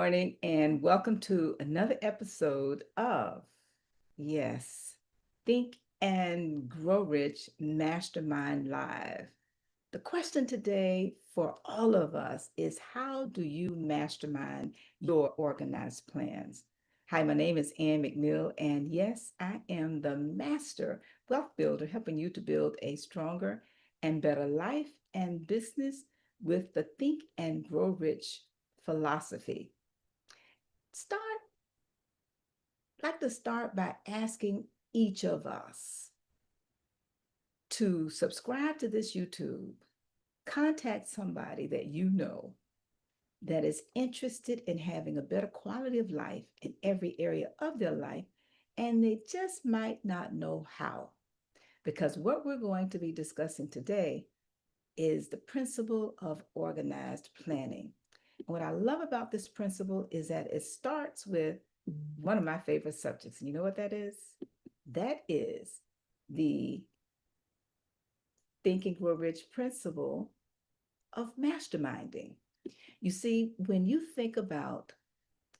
morning, and welcome to another episode of Yes, Think and Grow Rich Mastermind Live. The question today for all of us is, how do you mastermind your organized plans? Hi, my name is Ann McNeil, and yes, I am the master wealth builder, helping you to build a stronger and better life and business with the Think and Grow Rich philosophy. Start like to start by asking each of us to subscribe to this YouTube, contact somebody that you know that is interested in having a better quality of life in every area of their life, and they just might not know how. Because what we're going to be discussing today is the principle of organized planning. And what I love about this principle is that it starts with one of my favorite subjects. And you know what that is? That is the Think and Grow Rich principle of masterminding. You see, when you think about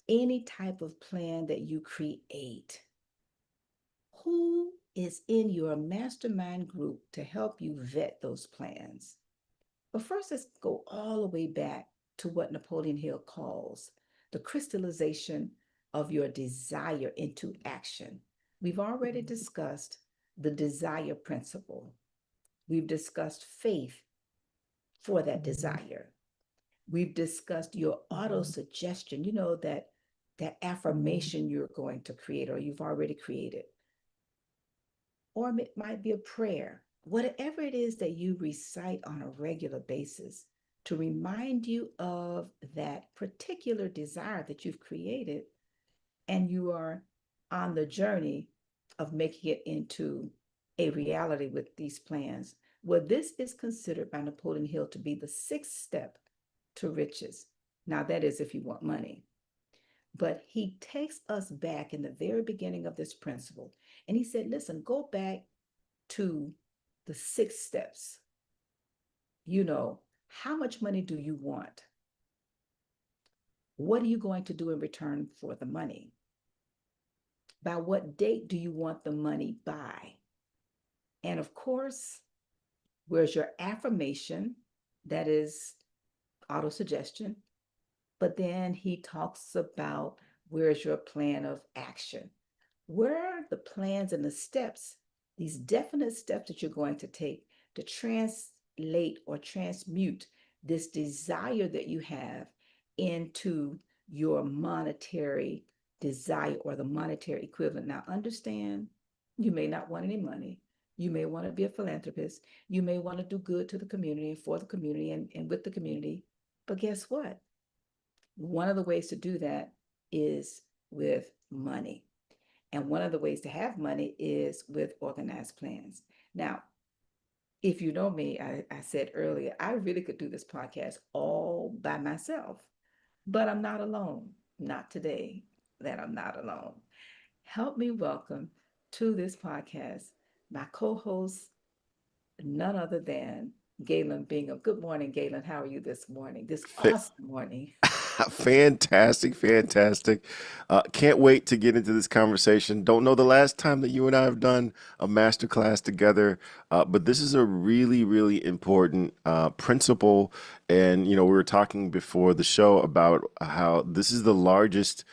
any type of plan that you create, who is in your mastermind group to help you vet those plans? But first, let's go all the way back to what Napoleon Hill calls the crystallization of your desire into action. We've already discussed the desire principle. We've discussed faith for that desire. We've discussed your auto suggestion, that affirmation you're going to create or you've already created. Or it might be a prayer, whatever it is that you recite on a regular basis to remind you of that particular desire that you've created, and you are on the journey of making it into a reality with these plans. Well, this is considered by Napoleon Hill to be the sixth step to riches. Now, that is if you want money. But he takes us back in the very beginning of this principle. And he said, listen, go back to the six steps. How much money do you want? What are you going to do in return for the money? By what date do you want the money by? And of course, where's your affirmation? That is autosuggestion. But then he talks about where's your plan of action? Where are the plans and the steps, these definite steps that you're going to take to translate or transmute this desire that you have into your monetary desire or the monetary equivalent? Now, understand, you may not want any money. You may want to be a philanthropist. You may want to do good to the community and for the community and with the community. But guess what? One of the ways to do that is with money. And one of the ways to have money is with organized plans. Now, if you know me, I said earlier, I really could do this podcast all by myself, but I'm not alone. Not today, that I'm not alone. Help me welcome to this podcast my co host, none other than Galen Bingham. Good morning, Galen. How are you this morning? This Fa- awesome morning. Fantastic, fantastic. Can't wait to get into this conversation. Don't know the last time that you and I have done a master class together, but this is a really, really important principle. And we were talking before the show about how this is the largest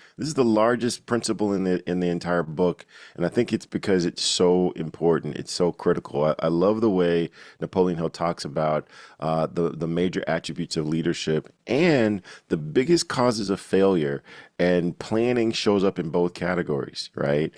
principle in the entire book, and I think it's because it's so important. It's so critical. I love the way Napoleon Hill talks about the major attributes of leadership and the biggest causes of failure. And planning shows up in both categories, right?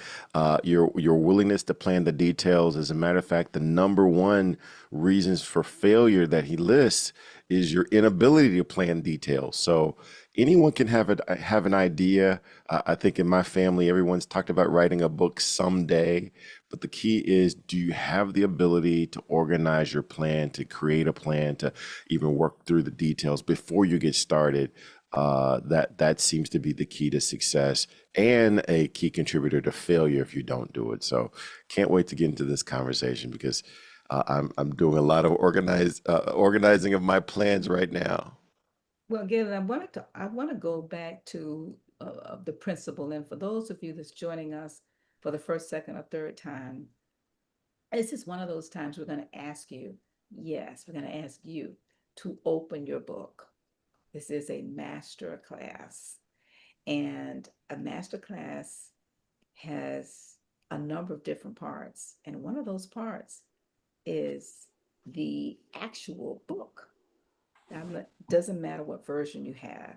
Your willingness to plan the details. As a matter of fact, the number one reasons for failure that he lists is your inability to plan details. So anyone can have an idea. I think in my family, everyone's talked about writing a book someday, but the key is, do you have the ability to organize your plan, to create a plan, to even work through the details before you get started? That seems to be the key to success and a key contributor to failure if you don't do it. So can't wait to get into this conversation because I'm doing a lot of organizing of my plans right now. Well, Galen, I want to go back to the principle, and for those of you that's joining us for the first, second, or third time, this is one of those times we're going to ask you, yes, we're going to ask you to open your book. This is a master class, and a master class has a number of different parts, and one of those parts is the actual book. Doesn't matter what version you have.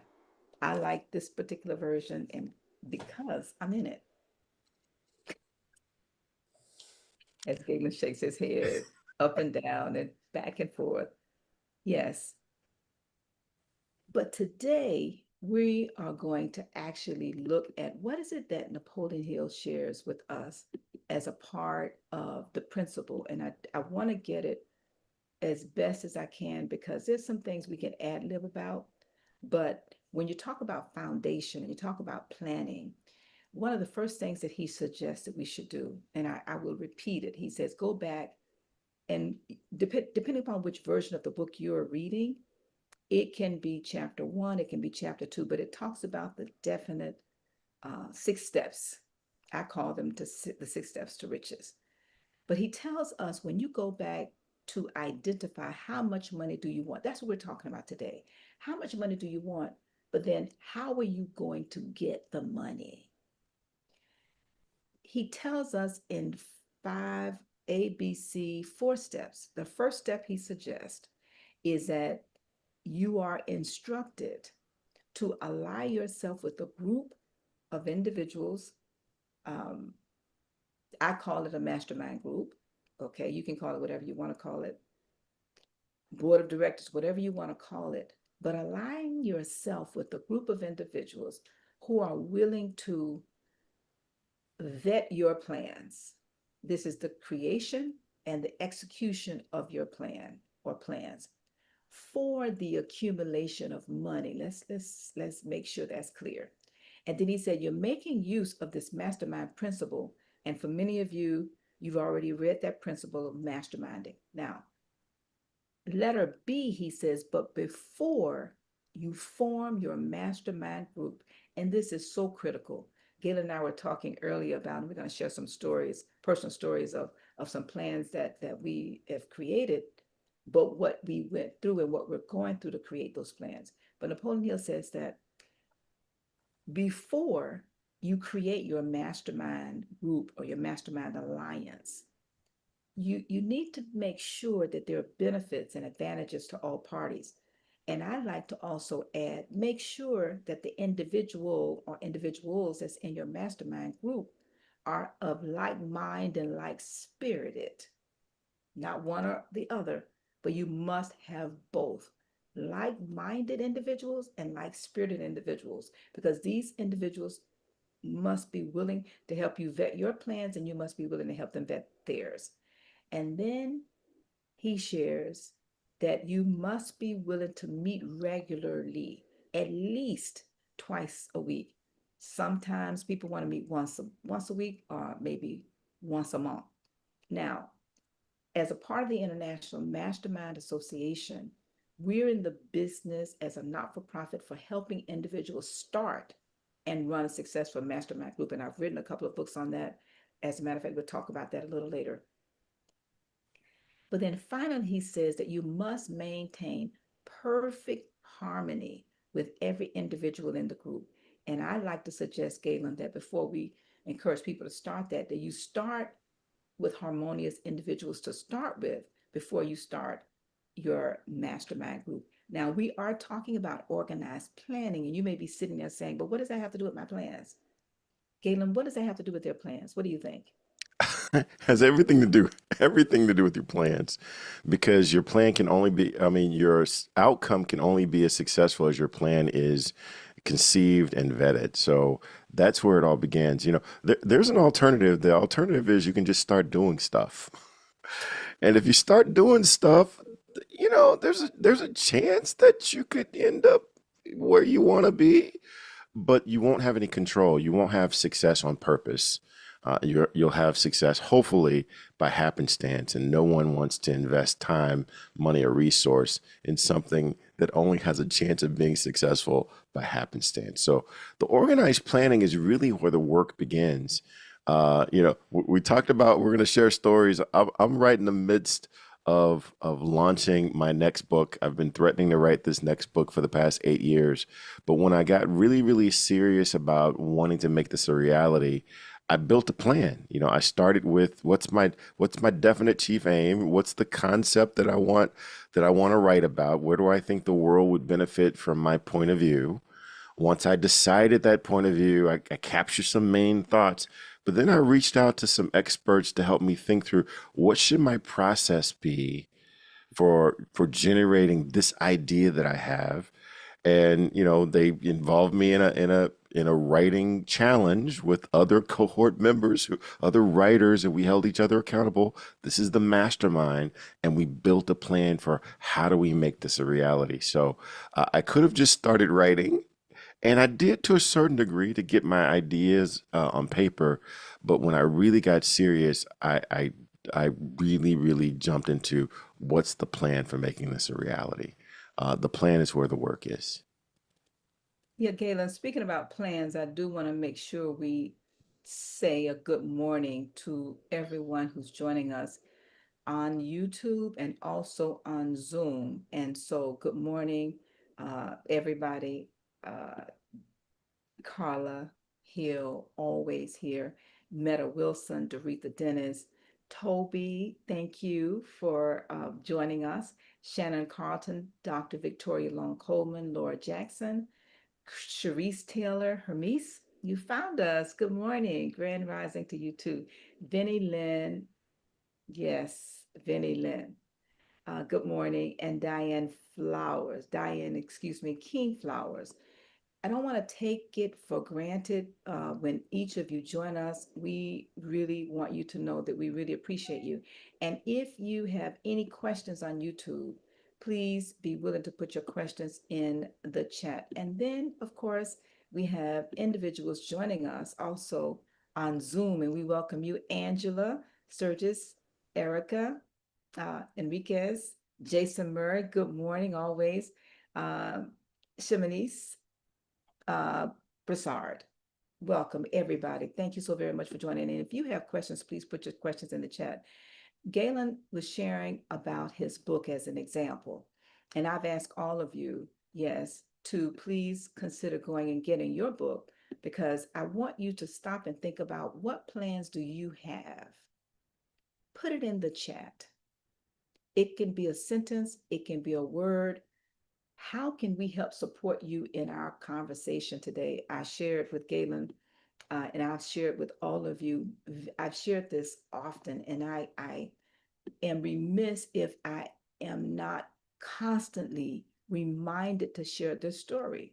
I like this particular version, and because I'm in it, as Galen shakes his head up and down and back and forth. Yes, but today we are going to actually look at what is it that Napoleon Hill shares with us as a part of the principle. And I want to get it as best as I can because there's some things we can ad lib about. But when you talk about foundation and you talk about planning, one of the first things that he suggested we should do, and I will repeat it, he says, go back and depending upon which version of the book you're reading, it can be chapter one, it can be chapter two, but it talks about the definite 6 steps. I call them the 6 steps to riches. But he tells us when you go back to identify how much money do you want, that's what we're talking about today. How much money do you want? But then how are you going to get the money? He tells us in five ABC 4 steps. The first step he suggests is that you are instructed to ally yourself with a group of individuals. Um, I call it a mastermind group. Okay, you can call it whatever you want to call it, board of directors, whatever you want to call it. But align yourself with a group of individuals who are willing to vet your plans. This is the creation and the execution of your plan or plans for the accumulation of money. Let's make sure that's clear. And then he said, you're making use of this mastermind principle. And for many of you, you've already read that principle of masterminding. Now, letter B, he says, but before you form your mastermind group, and this is so critical. Galen and I were talking earlier about, and we're going to share some stories, personal stories of some plans that we have created, but what we went through and what we're going through to create those plans. But Napoleon Hill says that before you create your mastermind group or your mastermind alliance, you need to make sure that there are benefits and advantages to all parties. And I'd like to also add, make sure that the individual or individuals that's in your mastermind group are of like mind and like spirited, not one or the other, but you must have both like minded individuals and like spirited individuals, because these individuals must be willing to help you vet your plans and you must be willing to help them vet theirs. And then he shares that you must be willing to meet regularly, at least twice a week. Sometimes people want to meet once a week or maybe once a month. Now, as a part of the International Mastermind Association, we're in the business as a not-for-profit for helping individuals start and run a successful mastermind group. And I've written a couple of books on that. As a matter of fact, we'll talk about that a little later. But then finally, he says that you must maintain perfect harmony with every individual in the group. And I like to suggest, Galen, that before we encourage people to start that you start with harmonious individuals to start with before you start your mastermind group. Now, we are talking about organized planning, and you may be sitting there saying, but what does that have to do with my plans? Galen, what does that have to do with their plans? What do you think? Has everything to do with your plans, because your plan can only be, I mean, your outcome can only be as successful as your plan is conceived and vetted. So that's where it all begins. There's an alternative. The alternative is you can just start doing stuff. And if you start doing stuff, there's a chance that you could end up where you want to be, but you won't have any control. You won't have success on purpose. You'll have success, hopefully, by happenstance. And no one wants to invest time, money, or resource in something that only has a chance of being successful by happenstance. So the organized planning is really where the work begins. We talked about we're going to share stories. I'm right in the midst of launching my next book. I've been threatening to write this next book for the past 8 years, but when I got really, really serious about wanting to make this a reality, I built a plan. I started with what's my definite chief aim? What's the concept that I want to write about? Where do I think the world would benefit from my point of view? Once I decided that point of view, I captured some main thoughts, but then I reached out to some experts to help me think through what should my process be for generating this idea that I have. And they involved me in a writing challenge with other cohort members, other writers, and we held each other accountable. This is the mastermind, and we built a plan for how do we make this a reality. So I could have just started writing, and I did to a certain degree to get my ideas on paper. But when I really got serious, I really, really jumped into what's the plan for making this a reality. The plan is where the work is. Yeah, Galen, speaking about plans, I do want to make sure we say a good morning to everyone who's joining us on YouTube and also on Zoom. And so, good morning, everybody. Uh, Carla Hill, always here. Meta Wilson, Doretha Dennis, Toby, thank you for joining us. Shannon Carlton, Dr. Victoria Long Coleman, Laura Jackson, Sharice Taylor, Hermes, you found us. Good morning. Grand rising to you too. Vinny Lynn, yes, Vinny Lynn. Good morning. And Diane Flowers, excuse me, King Flowers. I don't want to take it for granted when each of you join us. We really want you to know that we really appreciate you. And if you have any questions on YouTube, please be willing to put your questions in the chat. And then, of course, we have individuals joining us also on Zoom, and we welcome you, Angela, Sturgis, Erica, Enriquez, Jason Murray. Good morning, always. Um, Shimonice, uh, Broussard. Welcome, everybody. Thank you so very much for joining. And if you have questions, please put your questions in the chat. Galen was sharing about his book as an example. And I've asked all of you, yes, to please consider going and getting your book because I want you to stop and think about what plans do you have? Put it in the chat. It can be a sentence, it can be a word. How can we help support you in our conversation today? I shared with Galen, and I've shared with all of you. I've shared this often, and I am remiss if I am not constantly reminded to share this story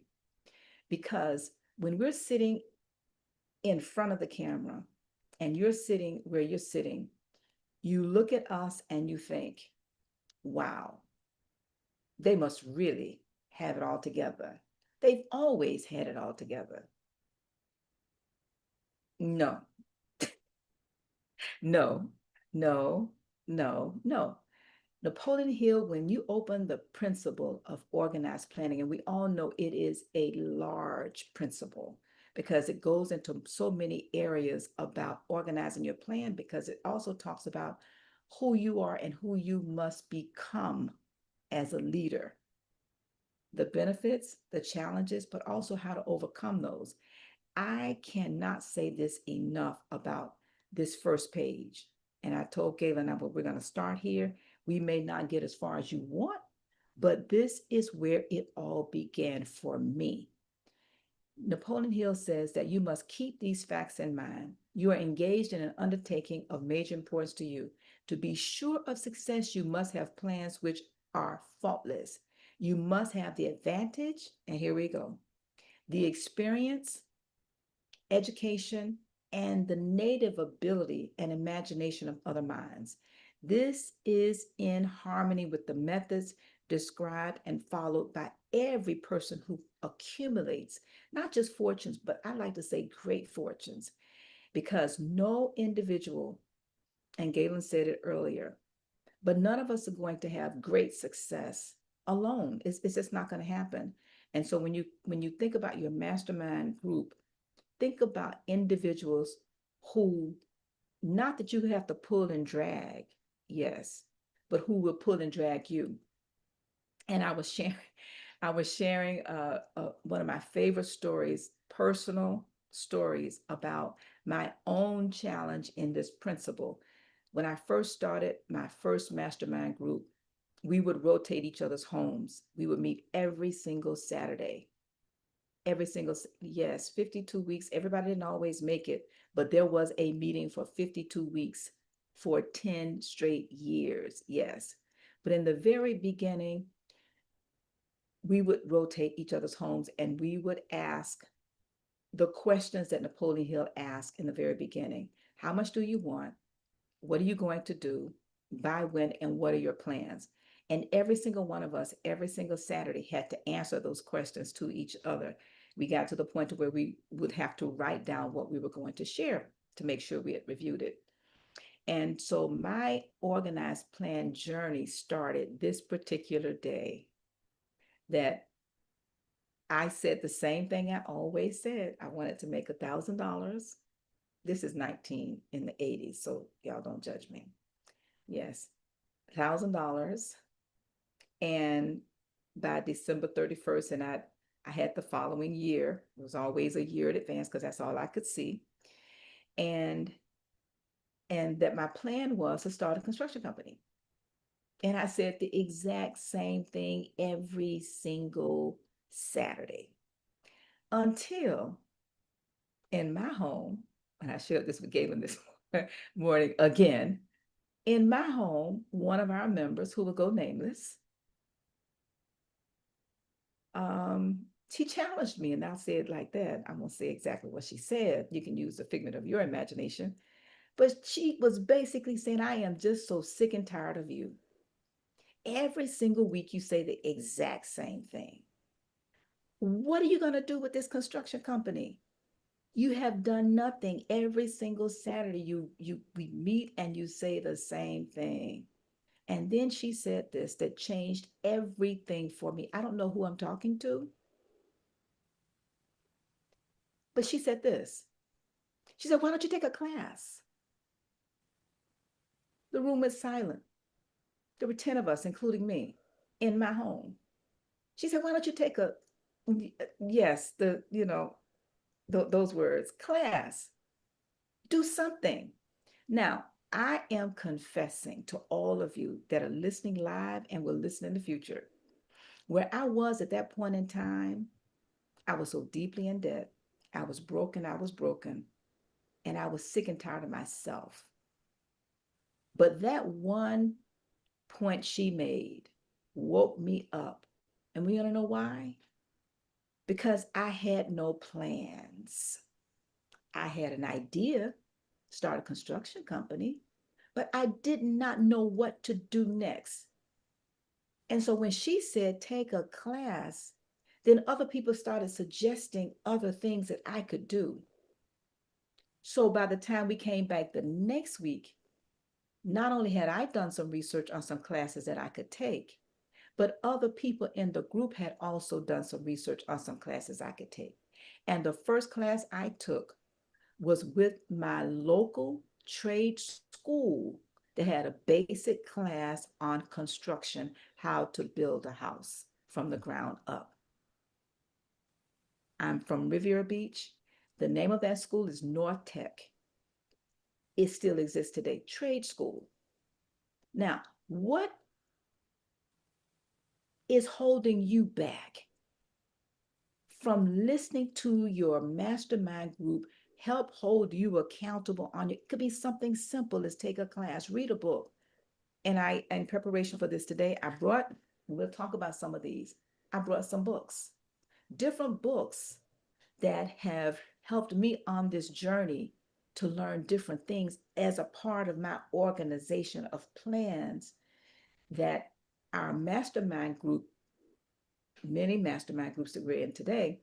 because when we're sitting in front of the camera and you're sitting where you're sitting, you look at us and you think, wow, they must really have it all together. They've always had it all together. No, no, no, no. Napoleon Hill, when you open the principle of organized planning, and we all know it is a large principle because it goes into so many areas about organizing your plan, because it also talks about who you are and who you must become as a leader, the benefits, the challenges, but also how to overcome those. I cannot say this enough about this first page. And I told Galen, we're going to start here. We may not get as far as you want, but this is where it all began for me. Napoleon Hill says that you must keep these facts in mind. You are engaged in an undertaking of major importance to you. To be sure of success, you must have plans which are faultless. You must have the advantage, and here we go, the experience, education, and the native ability and imagination of other minds. This is in harmony with the methods described and followed by every person who accumulates not just fortunes, but I like to say great fortunes. because no individual, and Galen said it earlier, but none of us are going to have great success alone. It's just not going to happen. And so when you think about your mastermind group, think about individuals who, not that you have to pull and drag, yes, but who will pull and drag you. And I was sharing one of my favorite stories, personal stories about my own challenge in this principle. When I first started my first mastermind group, we would rotate each other's homes. We would meet every single Saturday. Every single, yes, 52 weeks. Everybody didn't always make it, but there was a meeting for 52 weeks for 10 straight years. Yes. But in the very beginning, we would rotate each other's homes and we would ask the questions that Napoleon Hill asked in the very beginning. How much do you want? What are you going to do? By when? And what are your plans? And every single one of us, every single Saturday, had to answer those questions to each other. We got to the point to where we would have to write down what we were going to share to make sure we had reviewed it. And so my organized plan journey started this particular day, that I said the same thing I always said. I wanted to make $1,000. This is 19 in the 80s, so y'all don't judge me. Yes, $1,000. And by December 31st, and I had the following year. It was always a year in advance because that's all I could see. And and that my plan was to start a construction company. And I said the exact same thing every single Saturday until in my home, and I shared this with Galen this morning again, in my home, one of our members, who will go nameless, she challenged me, and I'll say it like that. I won't say exactly what she said. You can use the figment of your imagination. But she was basically saying, I am just so sick and tired of you. Every single week, you say the exact same thing. What are you going to do with this construction company? You have done nothing. Every single Saturday you we meet and you say the same thing. And then she said this that changed everything for me. I don't know who I'm talking to, but she said this. She said, "Why don't you take a class?" The room was silent. There were 10 of us, including me, in my home. She said, "Why don't you take a, yes, those words, class, do something." Now, I am confessing to all of you that are listening live and will listen in the future. Where I was at that point in time, I was so deeply in debt. I was broken. I was broken. And I was sick and tired of myself. But that one point she made woke me up. And we want to know why? Because I had no plans. I had an idea, start a construction company, but I did not know what to do next. And so when she said, take a class, then other people started suggesting other things that I could do. So by the time we came back the next week, not only had I done some research on some classes that I could take, but other people in the group had also done some research on some classes I could take. And the first class I took was with my local trade school that had a basic class on construction, how to build a house from the ground up. I'm from Riviera Beach. The name of that school is North Tech. It still exists today, trade school. Now, what is holding you back from listening to your mastermind group help hold you accountable on it? It could be something simple as take a class, read a book. And in preparation for this today, we'll talk about some of these. I brought some books, different books that have helped me on this journey to learn different things as a part of my organization of plans that our mastermind group, many mastermind groups that we're in today,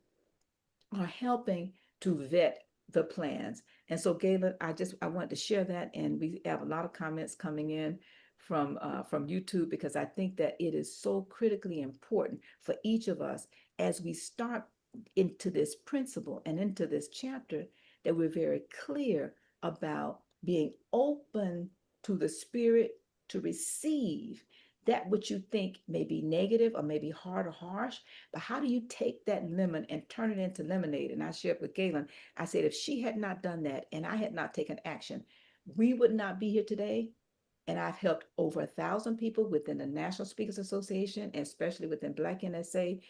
are helping to vet the plans. And so, Galen, I wanted to share that, and we have a lot of comments coming in from YouTube, because I think that it is so critically important for each of us as we start into this principle and into this chapter, that we're very clear about being open to the Spirit to receive that which you think may be negative or maybe hard or harsh. But how do you take that lemon and turn it into lemonade? And I shared with Galen, I said, if she had not done that and I had not taken action, we would not be here today. And I've helped over 1,000 people within the National Speakers Association, and especially within Black NSA,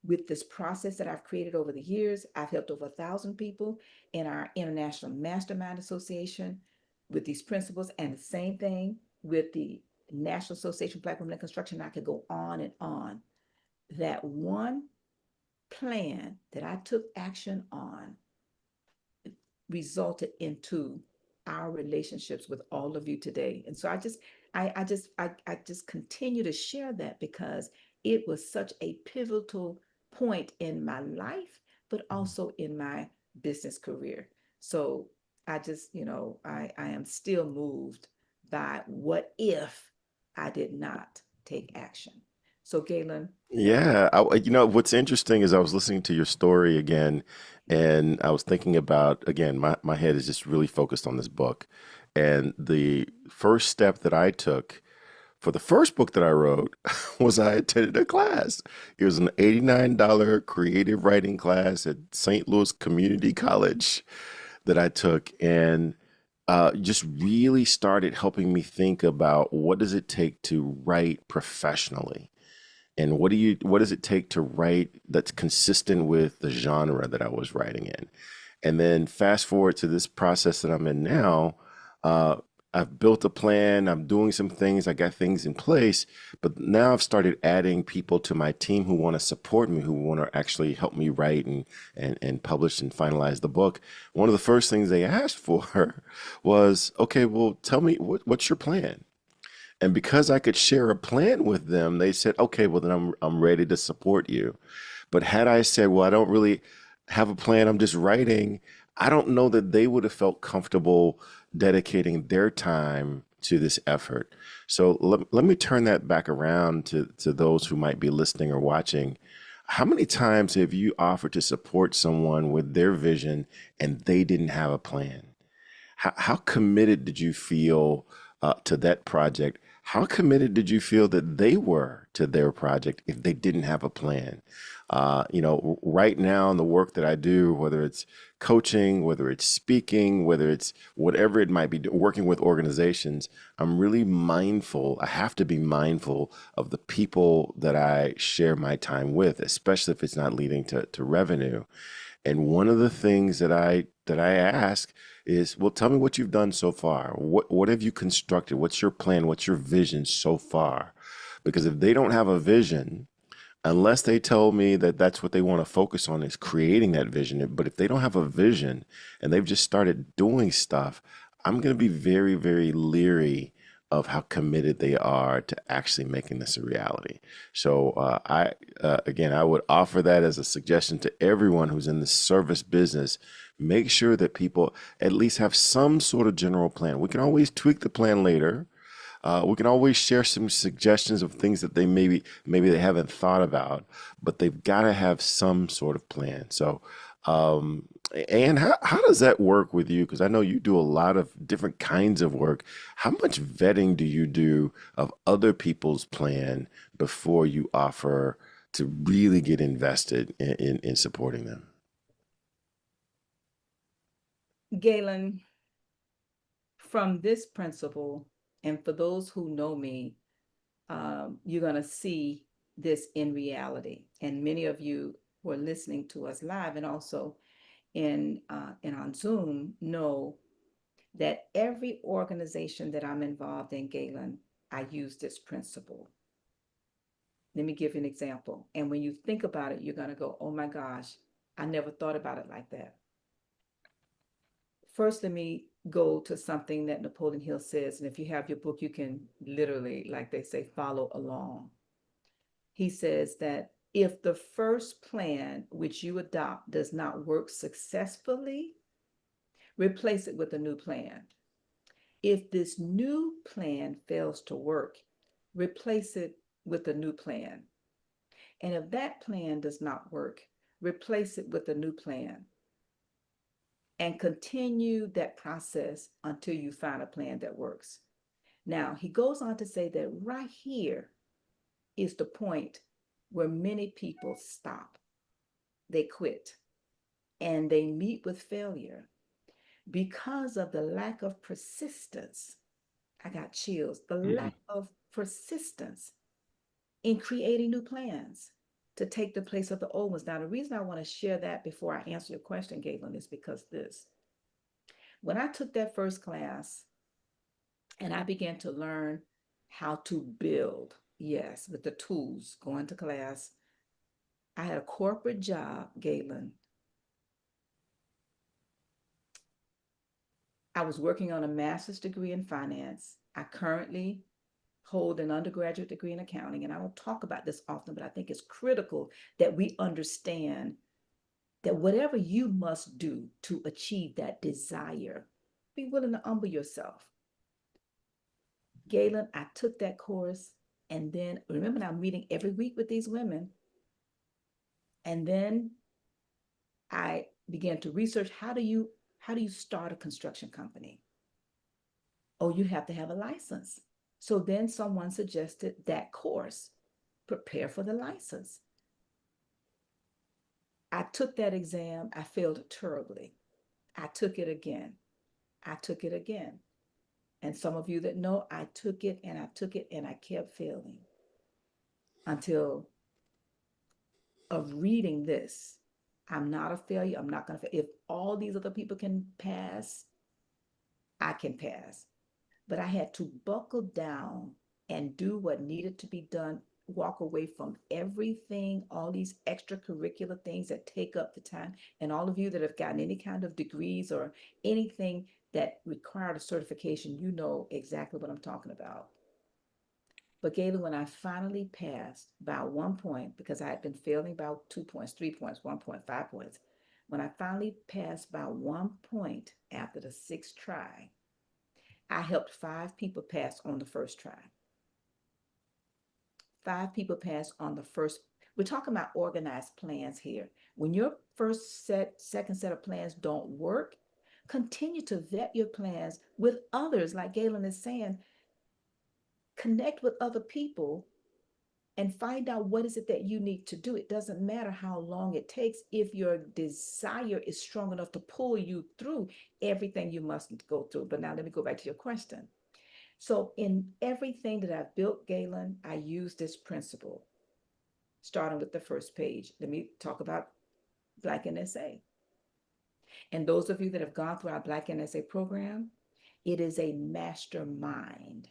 with this process that I've created over the years. I've helped over 1,000 people in our International Mastermind Association with these principles, and the same thing with the National Association of Black Women in Construction. I could go on and on. That one plan that I took action on resulted into our relationships with all of you today. And so I just continue to share that, because it was such a pivotal point in my life, but also in my business career. So I just, I am still moved by what if I did not take action. So Galen, Yeah, what's interesting is I was listening to your story again, and I was thinking about again, my head is just really focused on this book. And the first step that I took for the first book that I wrote was I attended a class. It was an $89 creative writing class at St. Louis Community College that I took, and just really started helping me think about what does it take to write professionally, and what does it take to write that's consistent with the genre that I was writing in. And then fast forward to this process that I'm in now. uh, I've built a plan, I'm doing some things, I got things in place, but now I've started adding people to my team who want to support me, who want to actually help me write and publish and finalize the book. One of the first things they asked for was, okay, well, tell me what's your plan? And because I could share a plan with them, they said, okay, well, then I'm ready to support you. But had I said, well, I don't really have a plan, I'm just writing, I don't know that they would have felt comfortable dedicating their time to this effort. So let me turn that back around to those who might be listening or watching. How many times have you offered to support someone with their vision and they didn't have a plan? How committed did you feel to that project? How committed did you feel that they were to their project if they didn't have a plan? Right now in the work that I do, whether it's coaching, whether it's speaking, whether it's whatever it might be, working with organizations, I'm really mindful. I have to be mindful of the people that I share my time with, especially if it's not leading to revenue. And one of the things that I ask is, well, tell me what you've done so far. What have you constructed? What's your plan? What's your vision so far? Because if they don't have a vision, unless they tell me that that's what they want to focus on is creating that vision, but if they don't have a vision and they've just started doing stuff, I'm going to be very, very leery of how committed they are to actually making this a reality. So I again, I would offer that as a suggestion to everyone who's in the service business. Make sure that people at least have some sort of general plan. We can always tweak the plan later. We can always share some suggestions of things that maybe they haven't thought about, but they've got to have some sort of plan. So, um, and how does that work with you? Because I know you do a lot of different kinds of work. How much vetting do you do of other people's plan before you offer to really get invested in supporting them? Galen, from this principle, and for those who know me, you're going to see this in reality. And many of you who are listening to us live and also in on Zoom know that every organization that I'm involved in, Galen, I use this principle. Let me give you an example. And when you think about it, you're going to go, oh my gosh, I never thought about it like that. First, let me go to something that Napoleon Hill says. And if you have your book, you can literally, like they say, follow along. He says that if the first plan which you adopt does not work successfully, Replace it with a new plan. If this new plan fails to work, replace it with a new plan. And if that plan does not work, replace it with a new plan and continue that process until you find a plan that works. Now, he goes on to say that right here is the point where many people stop, they quit, and they meet with failure because of the lack of persistence. I got chills. The Mm-hmm. lack of persistence in creating new plans to take the place of the old ones. Now, the reason I want to share that before I answer your question, Galen, is because this. When I took that first class and I began to learn how to build, yes, with the tools, going to class, I had a corporate job, Galen. I was working on a master's degree in finance. I currently hold an undergraduate degree in accounting, and I don't talk about this often, but I think it's critical that we understand that whatever you must do to achieve that desire, be willing to humble yourself. Galen, I took that course, and then remember, I'm meeting every week with these women, and then I began to research how do you start a construction company? Oh, you have to have a license. So then someone suggested that course, prepare for the license. I took that exam. I failed terribly. I took it again. I took it again. And some of you that know, I took it and I took it and I kept failing until of reading this. I'm not a failure. I'm not going to fail. If all these other people can pass, I can pass. But I had to buckle down and do what needed to be done, walk away from everything, all these extracurricular things that take up the time. And all of you that have gotten any kind of degrees or anything that required a certification, you know exactly what I'm talking about. But Galen, when I finally passed by 1 point, because I had been failing about 2 points, 3 points, 1 point, 5 points, when I finally passed by 1 point after the sixth try, I helped 5 people pass on the first try. 5 people pass on the first. We're talking about organized plans here. When your first set, second set of plans don't work, continue to vet your plans with others. Like Galen is saying, connect with other people and find out what is it that you need to do. It doesn't matter how long it takes if your desire is strong enough to pull you through everything you must go through. But now let me go back to your question. So in everything that I've built, Galen, I use this principle, starting with the first page. Let me talk about Black NSA. And those of you that have gone through our Black NSA program, it is a mastermind.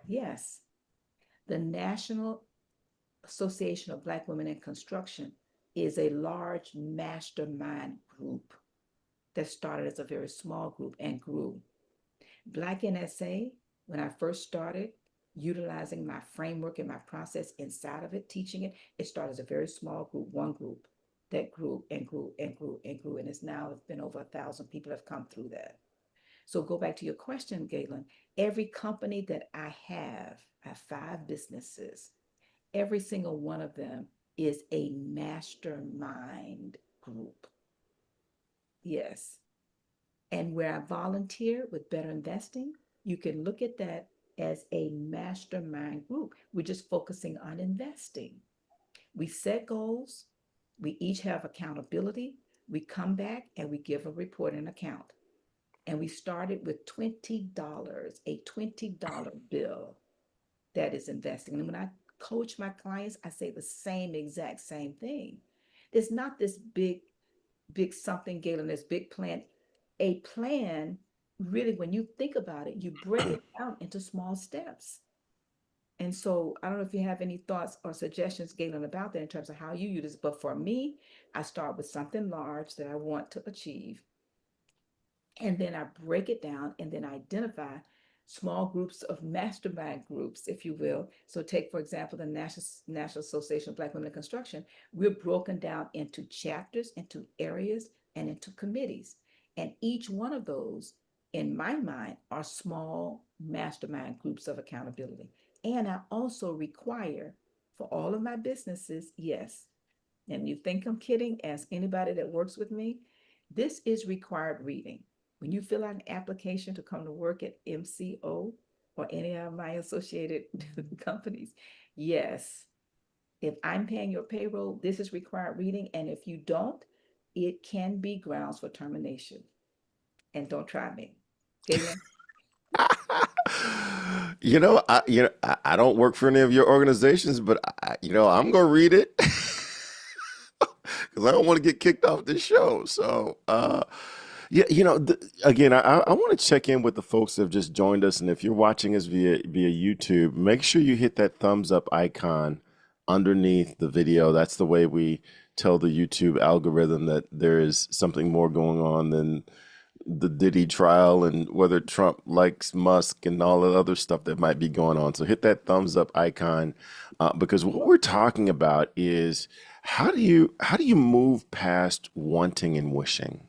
Yes, the National Association of Black Women in Construction is a large mastermind group that started as a very small group and grew. Black NSA, when I first started utilizing my framework and my process inside of it, teaching it, it started as a very small group, one group that grew and grew and grew and grew. And it's been over 1,000 people have come through that. So go back to your question, Galen. Every company that I have 5 businesses. Every single one of them is a mastermind group. Yes. And where I volunteer with Better Investing, you can look at that as a mastermind group. We're just focusing on investing. We set goals, we each have accountability, we come back and we give a report and account. And we started with $20, a $20 bill that is investing. And when I coach my clients, I say the same exact same thing. It's not this big something, Galen, this big plan. A plan, really, when you think about it, you break it down into small steps. And so I don't know if you have any thoughts or suggestions, Galen, about that in terms of how you use this. But for me, I start with something large that I want to achieve. And then I break it down and then identify small groups of mastermind groups, if you will. So take, for example, the National Association of Black Women in Construction. We're broken down into chapters, into areas, and into committees. And each one of those, in my mind, are small mastermind groups of accountability. And I also require for all of my businesses, yes, and you think I'm kidding, ask anybody that works with me, this is required reading. When you fill out an application to come to work at MCO or any of my associated companies, yes, if I'm paying your payroll, this is required reading. And if you don't, it can be grounds for termination. And don't try me. Galen? I don't work for any of your organizations, but I'm gonna read it because I don't want to get kicked off this show. So, yeah, again, I want to check in with the folks that have just joined us, and if you're watching us via YouTube, make sure you hit that thumbs up icon underneath the video. That's the way we tell the YouTube algorithm that there is something more going on than the Diddy trial and whether Trump likes Musk and all the other stuff that might be going on. So hit that thumbs up icon because what we're talking about is how do you move past wanting and wishing?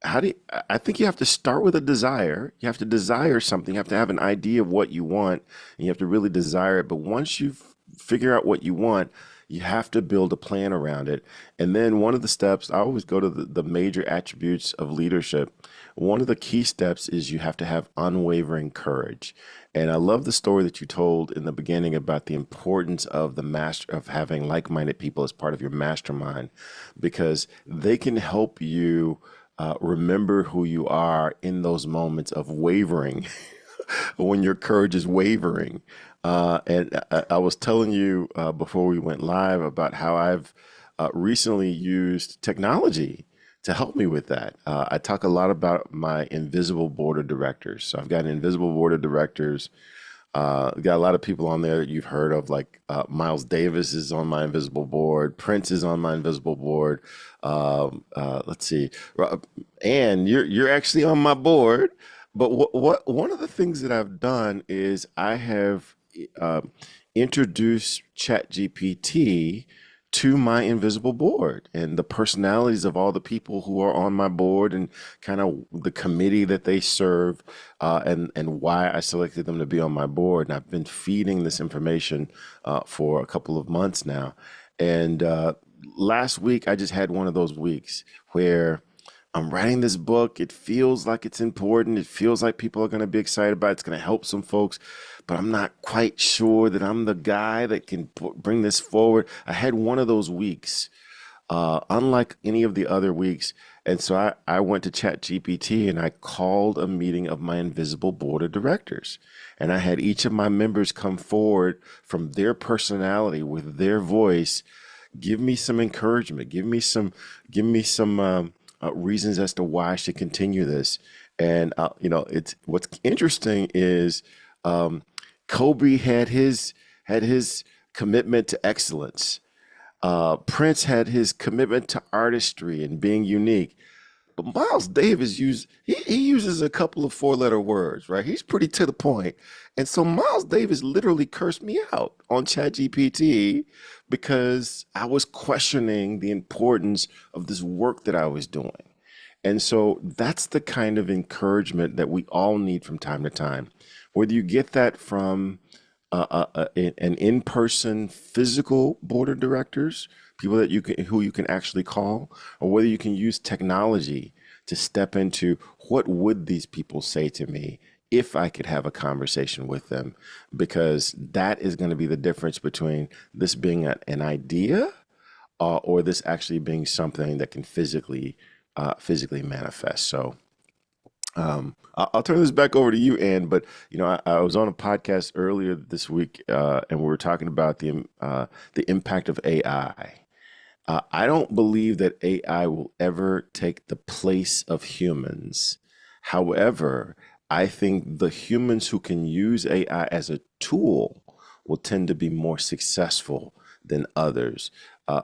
I think you have to start with a desire. You have to desire something. You have to have an idea of what you want, and you have to really desire it. But once you figure out what you want, you have to build a plan around it. And then one of the steps, I always go to the major attributes of leadership. One of the key steps is you have to have unwavering courage. And I love the story that you told in the beginning about the importance of the master of having like-minded people as part of your mastermind, because they can help you remember who you are in those moments of wavering, when your courage is wavering. And I was telling you before we went live about how I've recently used technology to help me with that. I talk a lot about my invisible board of directors. So I've got an invisible board of directors. Got a lot of people on there that you've heard of, like Miles Davis is on my invisible board. Prince is on my invisible board. Let's see, and you're actually on my board. But what one of the things that I've done is I have uh, introduced ChatGPT to my invisible board and the personalities of all the people who are on my board and kind of the committee that they serve, and why I selected them to be on my board. And I've been feeding this information for a couple of months now. And last week, I just had one of those weeks where I'm writing this book. It feels like it's important. It feels like people are going to be excited about it. It's going to help some folks, but I'm not quite sure that I'm the guy that can bring this forward. I had one of those weeks, unlike any of the other weeks. And so I went to ChatGPT and I called a meeting of my invisible board of directors. And I had each of my members come forward from their personality with their voice, give me some encouragement, give me some reasons as to why I should continue this. And it's what's interesting is um, Kobe had his commitment to excellence. Prince had his commitment to artistry and being unique. But Miles Davis he uses a couple of four-letter words, right? He's pretty to the point. And so Miles Davis literally cursed me out on ChatGPT because I was questioning the importance of this work that I was doing. And so that's the kind of encouragement that we all need from time to time. Whether you get that from an in-person physical board of directors, people that who you can actually call, or whether you can use technology to step into what would these people say to me if I could have a conversation with them, because that is going to be the difference between this being an idea or this actually being something that can physically manifest. So I'll turn this back over to you, Ann. But I was on a podcast earlier this week, and we were talking about the impact of AI. I don't believe that AI will ever take the place of humans. However, I think the humans who can use AI as a tool will tend to be more successful than others,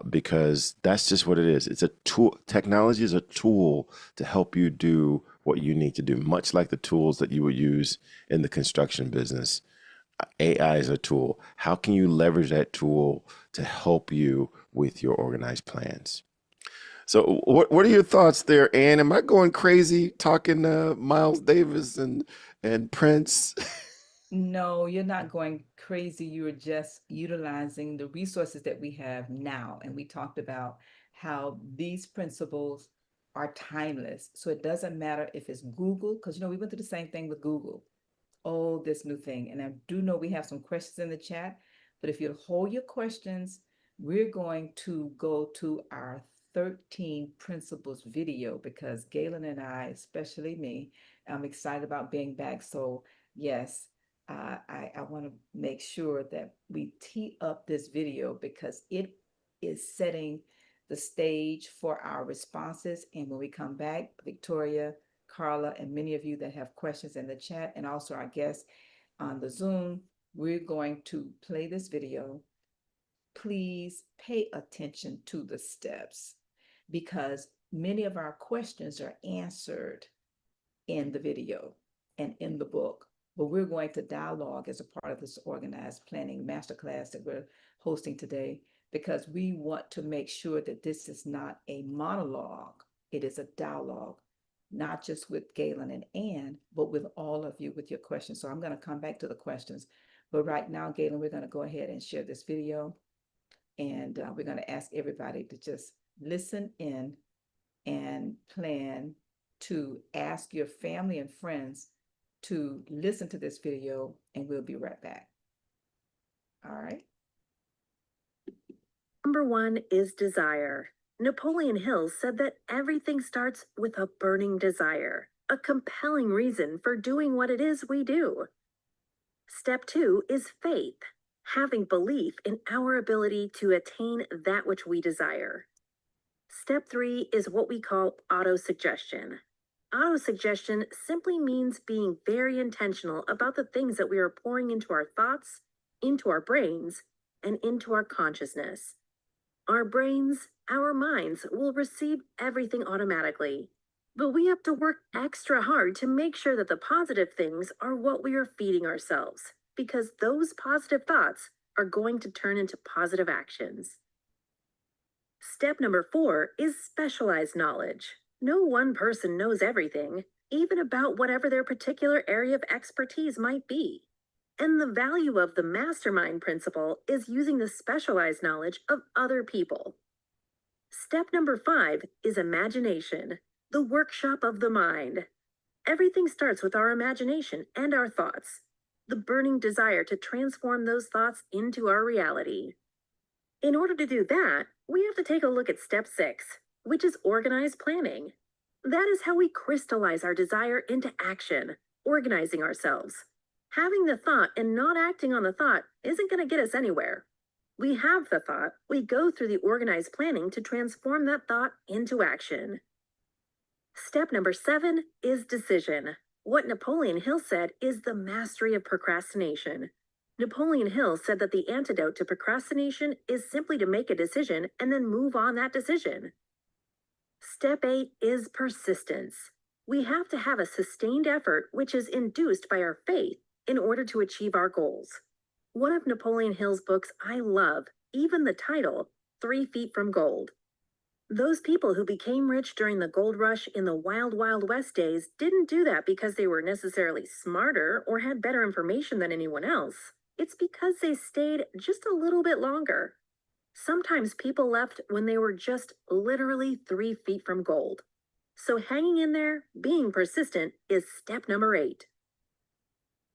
because that's just what it is. It's a tool. Technology is a tool to help you do what you need to do, much like the tools that you would use in the construction business. AI is a tool. How can you leverage that tool to help you with your organized plans? So, what are your thoughts there, Ann? Am I going crazy talking Miles Davis and Prince? No, you're not going crazy. You're just utilizing the resources that we have now. And we talked about how these principles are timeless. So it doesn't matter if it's Google, because we went through the same thing with Google. Oh, this new thing. And I do know we have some questions in the chat, but if you hold your questions, we're going to go to our 13 principles video because Galen and I, especially me, I'm excited about being back. So, yes, I want to make sure that we tee up this video because it is setting the stage for our responses. And when we come back, Victoria, Carla, and many of you that have questions in the chat, and also our guests on the Zoom, we're going to play this video. Please pay attention to the steps because many of our questions are answered in the video and in the book. But we're going to dialogue as a part of this organized planning masterclass that we're hosting today because we want to make sure that this is not a monologue, it is a dialogue, not just with Galen and Ann, but with all of you with your questions. So I'm going to come back to the questions. But right now, Galen, we're going to go ahead and share this video. And we're going to ask everybody to just listen in and plan to ask your family and friends to listen to this video, and we'll be right back. All right. Number one is desire. Napoleon Hill said that everything starts with a burning desire, a compelling reason for doing what it is we do. Step two is faith, having belief in our ability to attain that which we desire. Step three is what we call autosuggestion. Autosuggestion simply means being very intentional about the things that we are pouring into our thoughts, into our brains, and into our consciousness. Our brains, our minds will receive everything automatically. But we have to work extra hard to make sure that the positive things are what we are feeding ourselves, because those positive thoughts are going to turn into positive actions. Step number four is specialized knowledge. No one person knows everything, even about whatever their particular area of expertise might be. And the value of the mastermind principle is using the specialized knowledge of other people. Step number five is imagination, the workshop of the mind. Everything starts with our imagination and our thoughts, the burning desire to transform those thoughts into our reality. In order to do that, we have to take a look at step six, which is organized planning. That is how we crystallize our desire into action, organizing ourselves. Having the thought and not acting on the thought isn't going to get us anywhere. We have the thought, we go through the organized planning to transform that thought into action. Step number seven is decision. What Napoleon Hill said is the mastery of procrastination. Napoleon Hill said that the antidote to procrastination is simply to make a decision and then move on that decision. Step 8 is persistence. We have to have a sustained effort which is induced by our faith in order to achieve our goals. One of Napoleon Hill's books I love, even the title, 3 Feet from Gold. Those people who became rich during the gold rush in the wild, wild west days didn't do that because they were necessarily smarter or had better information than anyone else. It's because they stayed just a little bit longer. Sometimes people left when they were just literally 3 feet from gold. So hanging in there, being persistent, is step number 8.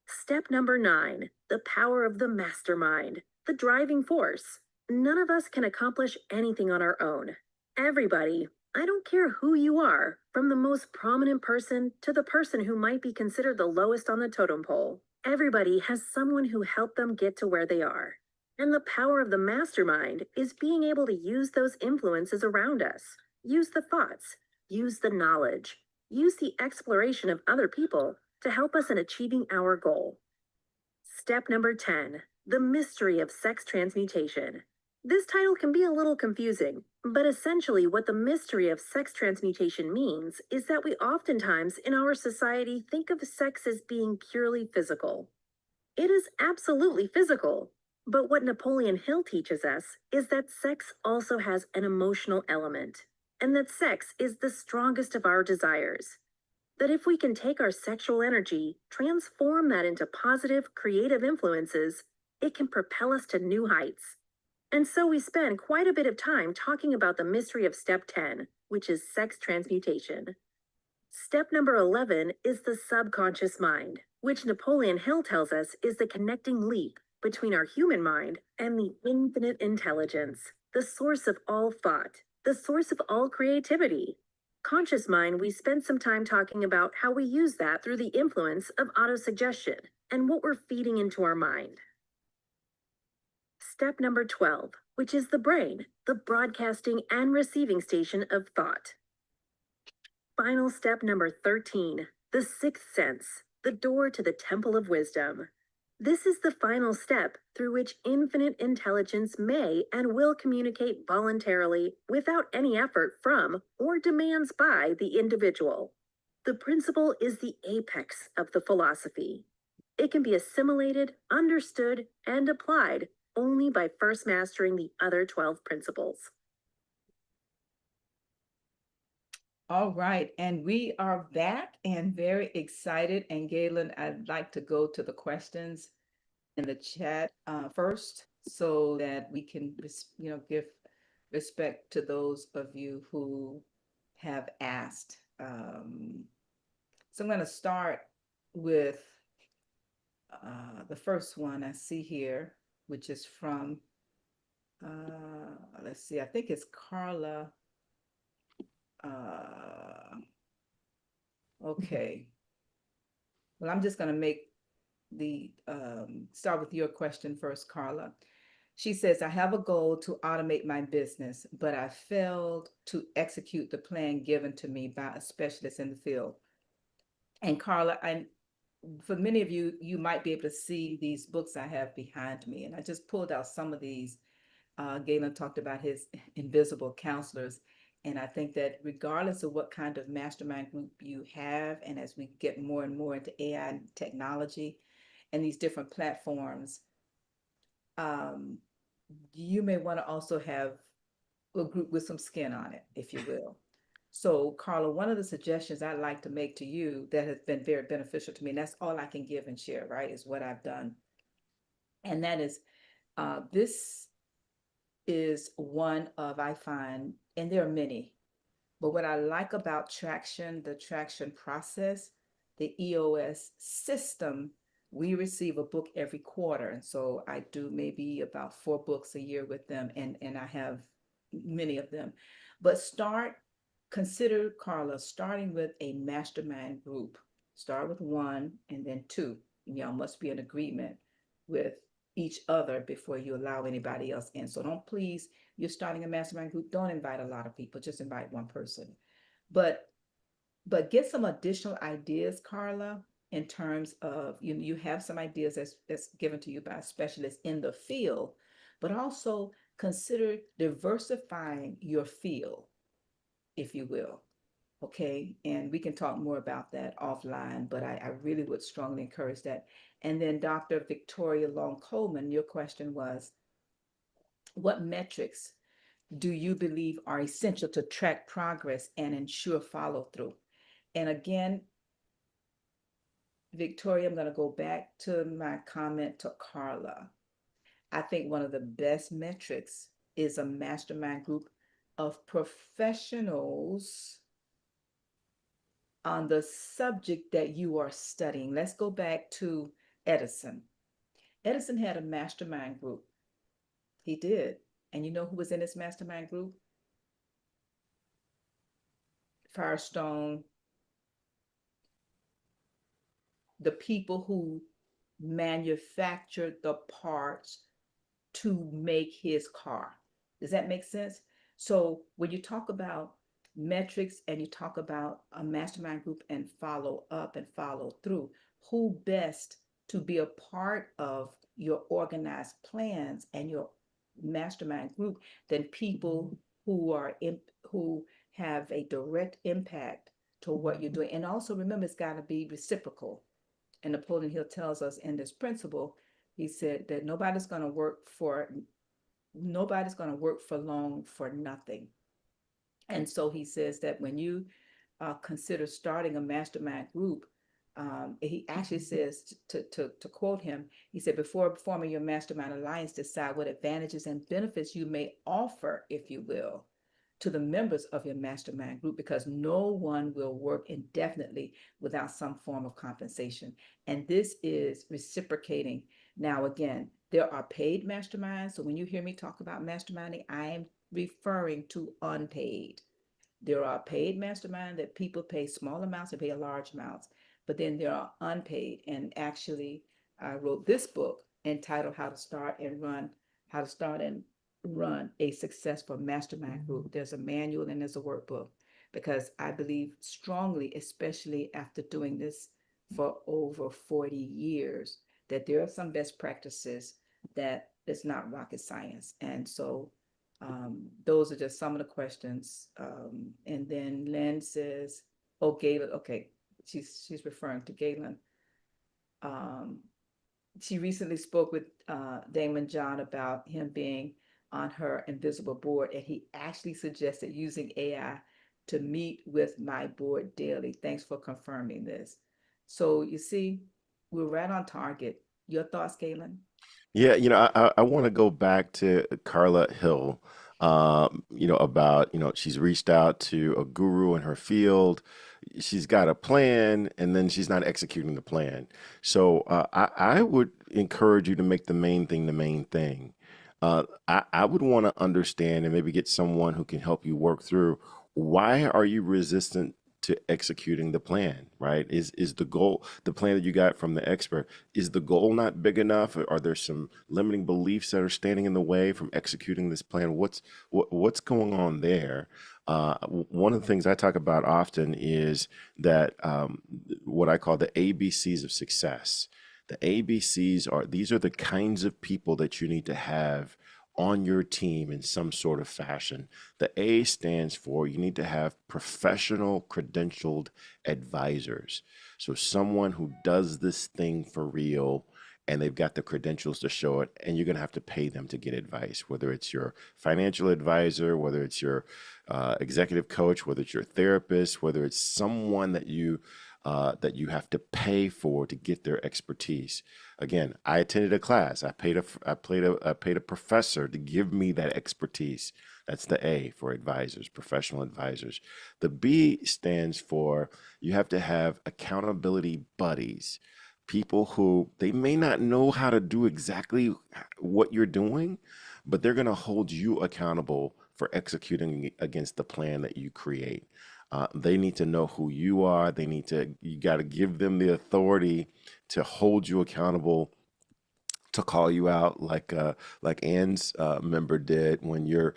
Step number 9, the power of the mastermind, the driving force. None of us can accomplish anything on our own. Everybody, I don't care who you are, from the most prominent person to the person who might be considered the lowest on the totem pole, everybody has someone who helped them get to where they are. And the power of the mastermind is being able to use those influences around us, use the thoughts, use the knowledge, use the exploration of other people to help us in achieving our goal. Step number 10, the mystery of sex transmutation. This title can be a little confusing, but essentially what the mystery of sex transmutation means is that we oftentimes in our society think of sex as being purely physical. It is absolutely physical, but what Napoleon Hill teaches us is that sex also has an emotional element. and that sex is the strongest of our desires. That if we can take our sexual energy, transform that into positive, creative influences, it can propel us to new heights. And so we spend quite a bit of time talking about the mystery of step 10, which is sex transmutation. Step number 11 is the subconscious mind, which Napoleon Hill tells us is the connecting leap between our human mind and the infinite intelligence, the source of all thought, the source of all creativity. Conscious mind, we spent some time talking about how we use that through the influence of autosuggestion and what we're feeding into our mind. Step number 12, which is the brain, the broadcasting and receiving station of thought. Final step number 13, the sixth sense, the door to the temple of wisdom. This is the final step through which infinite intelligence may and will communicate voluntarily without any effort from or demands by the individual. The principle is the apex of the philosophy. It can be assimilated, understood, and applied only by first mastering the other 12 principles. All right, and we are back and very excited. And Galen, I'd like to go to the questions in the chat first, so that we can, give respect to those of you who have asked. So I'm going to start with the first one I see here, which is from, let's see, I think it's Carla. Okay. Well, I'm just going to make the start with your question first, Carla. She says, I have a goal to automate my business, but I failed to execute the plan given to me by a specialist in the field. And Carla, for many of you, you might be able to see these books I have behind me. And I just pulled out some of these. Galen talked about his invisible counselors. And I think that regardless of what kind of mastermind group you have, and as we get more and more into AI and technology and these different platforms, um, you may want to also have a group with some skin on it, if you will. So, Carla, one of the suggestions I'd like to make to you that has been very beneficial to me, and that's all I can give and share, right, is what I've done. And that is, this is one of, I find, and there are many, but what I like about traction, the traction process, the EOS system, we receive a book every quarter. And so I do maybe about 4 books a year with them, and I have many of them. But consider, Carla, starting with a mastermind group. Start with one and then two. Y'all must be in agreement with each other before you allow anybody else in. So don't, please, you're starting a mastermind group, don't invite a lot of people, just invite one person. But get some additional ideas, Carla, in terms of, you have some ideas that's given to you by specialists in the field, but also consider diversifying your field, if you will. Okay. And we can talk more about that offline, but I really would strongly encourage that. And then Dr. Victoria Long Coleman, your question was, what metrics do you believe are essential to track progress and ensure follow through? And again, Victoria, I'm going to go back to my comment to Carla. I think one of the best metrics is a mastermind group of professionals on the subject that you are studying. Let's go back to Edison. Edison had a mastermind group. He did. And you know who was in his mastermind group? Firestone, the people who manufactured the parts to make his car. Does that make sense? So when you talk about metrics and you talk about a mastermind group and follow up and follow through, who best to be a part of your organized plans and your mastermind group than people who have a direct impact to what you're doing. And also remember, it's got to be reciprocal. And Napoleon Hill tells us in this principle, he said that nobody's going to work for long for nothing. And so he says that when you consider starting a mastermind group, he actually says, to quote him, he said, before forming your mastermind alliance, decide what advantages and benefits you may offer, if you will, to the members of your mastermind group, because no one will work indefinitely without some form of compensation. And this is reciprocating. Now, again, there are paid masterminds. So when you hear me talk about masterminding, I am referring to unpaid. There are paid mastermind that people pay small amounts and pay large amounts, but then there are unpaid. And actually, I wrote this book entitled How to Start and Run a Successful Mastermind Group. There's a manual and there's a workbook, because I believe strongly, especially after doing this for over 40 years, that there are some best practices that it's not rocket science. And so those are just some of the questions. And then Lynn says, "Oh, Galen." Okay, she's referring to Galen. Um, she recently spoke with Damon John about him being on her invisible board, and he actually suggested using AI to meet with my board daily. Thanks for confirming this. So you see, we're right on target. Your thoughts, Galen? Yeah, I want to go back to Carla Hill, about, she's reached out to a guru in her field. She's got a plan, and then she's not executing the plan. So I would encourage you to make the main thing the main thing. I would want to understand and maybe get someone who can help you work through, why are you resistant to executing the plan, right? Is the goal, the plan that you got from the expert, is the goal not big enough? Are there some limiting beliefs that are standing in the way from executing this plan? What's going on there? One of the things I talk about often is that, what I call the ABCs of success. The ABCs are, these are the kinds of people that you need to have on your team in some sort of fashion. The A stands for, you need to have professional credentialed advisors. So someone who does this thing for real, and they've got the credentials to show it, and you're going to have to pay them to get advice, whether it's your financial advisor, whether it's your executive coach, whether it's your therapist, whether it's someone that you have to pay for to get their expertise. Again, I attended a class. I paid a professor to give me that expertise. That's the A for advisors, professional advisors. The B stands for, you have to have accountability buddies, people who, they may not know how to do exactly what you're doing, but they're going to hold you accountable for executing against the plan that you create. They need to know who you are. You got to give them the authority to hold you accountable, to call you out, like Ann's member did when you're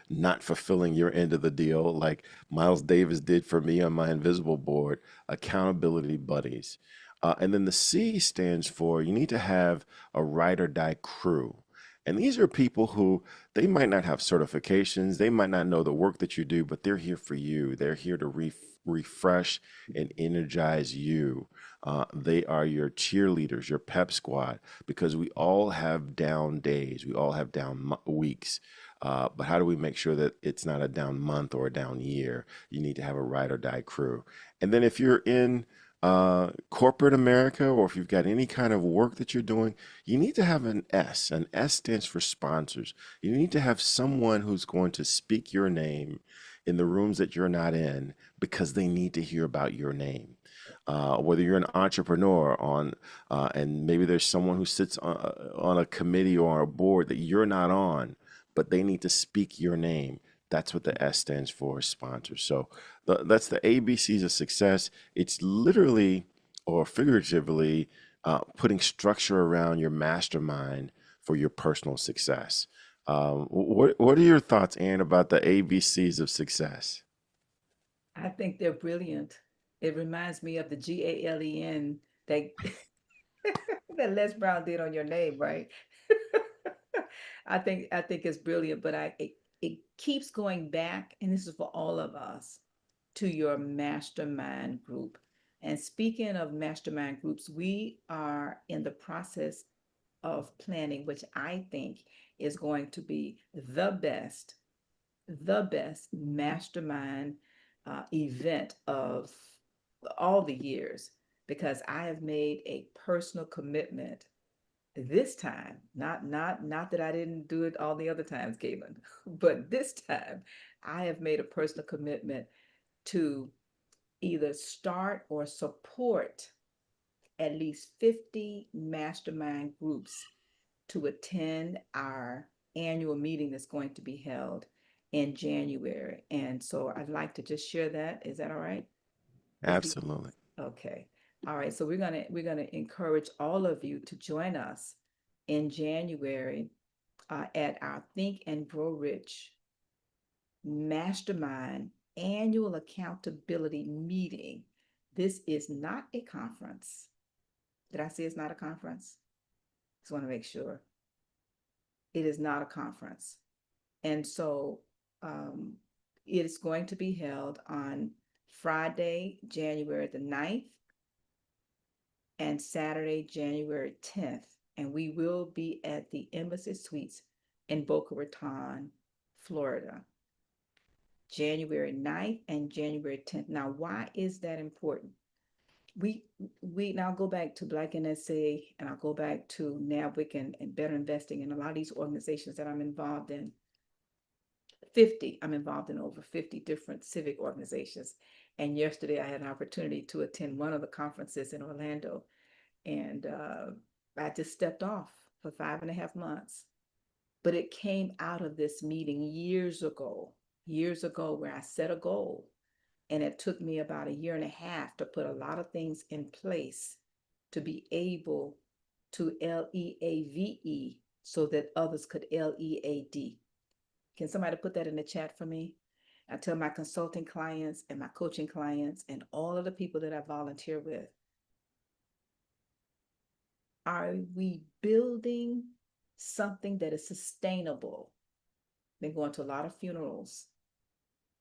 not fulfilling your end of the deal, like Miles Davis did for me on my invisible board. Accountability buddies. And then the C stands for, you need to have a ride or die crew. And these are people who, they might not have certifications, they might not know the work that you do, but they're here for you. They're here to refresh and energize you. They are your cheerleaders, your pep squad, because we all have down days, we all have down weeks. But how do we make sure that it's not a down month or a down year? You need to have a ride or die crew. And then if you're in corporate America, or if you've got any kind of work that you're doing, you need to have an S. An S stands for sponsors. You need to have someone who's going to speak your name in the rooms that you're not in, because they need to hear about your name. Whether you're an entrepreneur and maybe there's someone who sits on a committee or on a board that you're not on, but they need to speak your name. That's what the S stands for, sponsors. So that's the ABCs of success. It's literally or figuratively putting structure around your mastermind for your personal success. What are your thoughts, Anne, about the ABCs of success? I think they're brilliant. It reminds me of the Galen that that Les Brown did on your name, right? I think it's brilliant, but it keeps going back, and this is for all of us, to your mastermind group. And speaking of mastermind groups, we are in the process of planning, which I think is going to be the best the best mastermind event of all the years because I have made a personal commitment this time, not that I didn't do it all the other times, Galen, but this time I have made a personal commitment to either start or support at least 50 mastermind groups to attend our annual meeting that's going to be held in January. And so I'd like to just share that. Is that all right? With you? Absolutely. Okay. All right. So we're gonna encourage all of you to join us in January at our Think and Grow Rich Mastermind annual accountability meeting. This is not a conference. Did I say it's not a conference? Just want to make sure. It is not a conference. And so um, it is going to be held on Friday, January the 9th and Saturday, January 10th. And we will be at the Embassy Suites in Boca Raton, Florida, January 9th and January 10th. Now, why is that important? We we now go back to Black NSA and I'll go back to NABWIC and Better Investing and a lot of these organizations that I'm involved in. 50, I'm involved in over 50 different civic organizations. And yesterday I had an opportunity to attend one of the conferences in Orlando. And I just stepped off for 5.5 months. But it came out of this meeting years ago, where I set a goal. And it took me about a year and a half to put a lot of things in place to be able to LEAVE so that others could LEAD. Can somebody put that in the chat for me? I tell my consulting clients and my coaching clients and all of the people that I volunteer with, are we building something that is sustainable? Been going to a lot of funerals.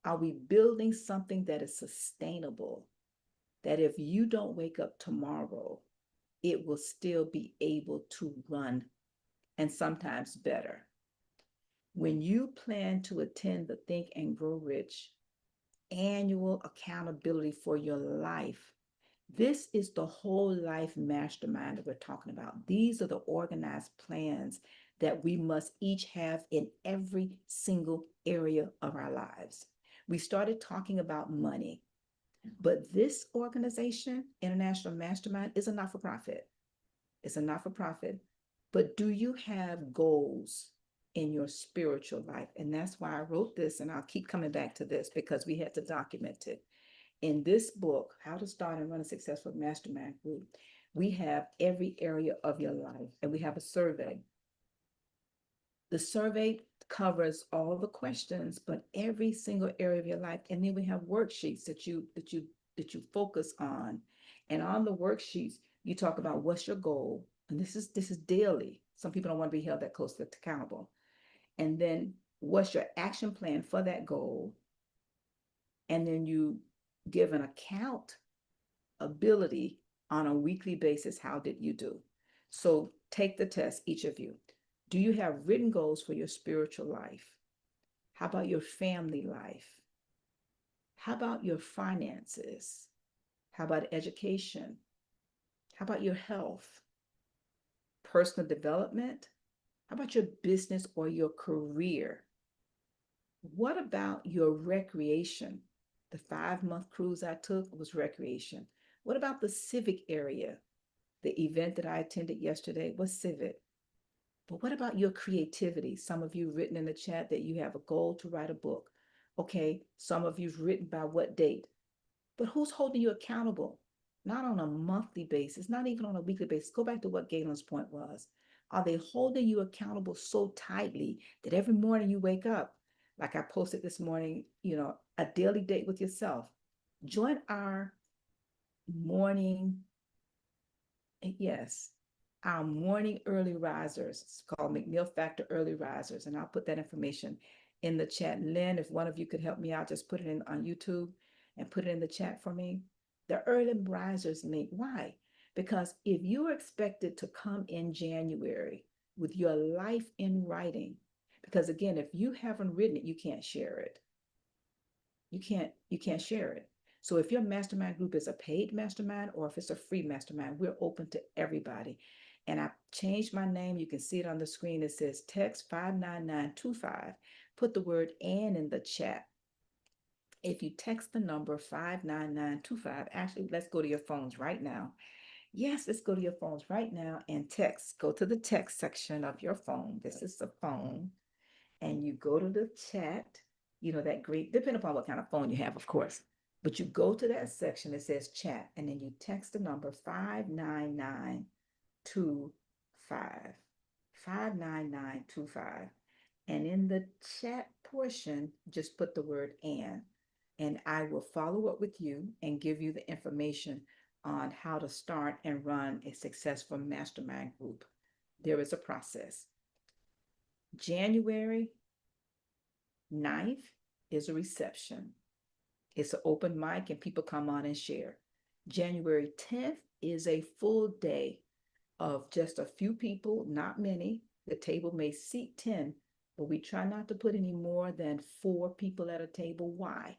Are we building something that is sustainable? That if you don't wake up tomorrow, it will still be able to run and sometimes better. When you plan to attend the Think and Grow Rich annual accountability for your life, this is the whole life mastermind that we're talking about. These are the organized plans that we must each have in every single area of our lives. We started talking about money, but this organization, International Mastermind, is a not for profit. It's a not for profit. But do you have goals in your spiritual life? And that's why I wrote this, and I'll keep coming back to this because we had to document it. In this book, How to Start and Run a Successful Mastermind Group, we have every area of your life, and we have a survey. The survey covers all the questions, but every single area of your life. And then we have worksheets that you focus on. And on the worksheets, you talk about what's your goal. And this is daily. Some people don't want to be held that close to accountable. And then what's your action plan for that goal? And then you give an accountability on a weekly basis. How did you do? So take the test, each of you. Do you have written goals for your spiritual life? How about your family life? How about your finances? How about education? How about your health? Personal development? How about your business or your career? What about your recreation? The 5-month cruise I took was recreation. What about the civic area? The event that I attended yesterday was civic. But what about your creativity? Some of you written in the chat that you have a goal to write a book. Okay, some of you've written by what date? But who's holding you accountable? Not on a monthly basis, not even on a weekly basis. Go back to what Galen's point was. Are they holding you accountable so tightly that every morning you wake up, like I posted this morning, a daily date with yourself? Join our morning, yes, our morning early risers. It's called McNeil Factor Early Risers. And I'll put that information in the chat. Lynn, if one of you could help me out, just put it in on YouTube and put it in the chat for me. The early risers link. Why? Because if you are expected to come in January with your life in writing, Because again, if you haven't written it, you can't share it. You can't share it. So if your mastermind group is a paid mastermind or if it's a free mastermind, we're open to everybody. And I changed my name. You can see it on the screen. It says text 59925. Put the word "and" in the chat. If you text the number 59925, actually, let's go to your phones right now. Yes, let's go to your phones right now and text. Go to the text section of your phone. This is the phone. And you go to the chat, that great, depending upon what kind of phone you have, of course. But you go to that section that says chat, and then you text the number 59925. 59925. And in the chat portion, just put the word and I will follow up with you and give you the information on how to start and run a successful mastermind group. There is a process. January 9th is a reception. It's an open mic and people come on and share. January 10th is a full day of just a few people, not many. The table may seat 10, but we try not to put any more than 4 people at a table. Why?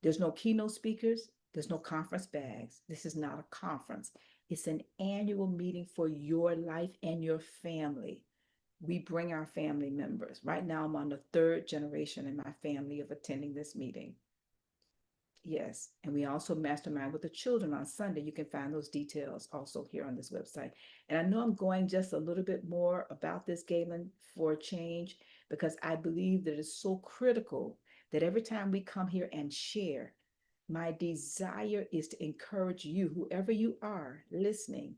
There's no keynote speakers. There's no conference bags. This is not a conference. It's an annual meeting for your life and your family. We bring our family members. Right now, I'm on the 3rd generation in my family of attending this meeting. Yes, and we also mastermind with the children on Sunday. You can find those details also here on this website. And I know I'm going just a little bit more about this, Galen, for a change, because I believe that it's so critical that every time we come here and share, my desire is to encourage you, whoever you are listening,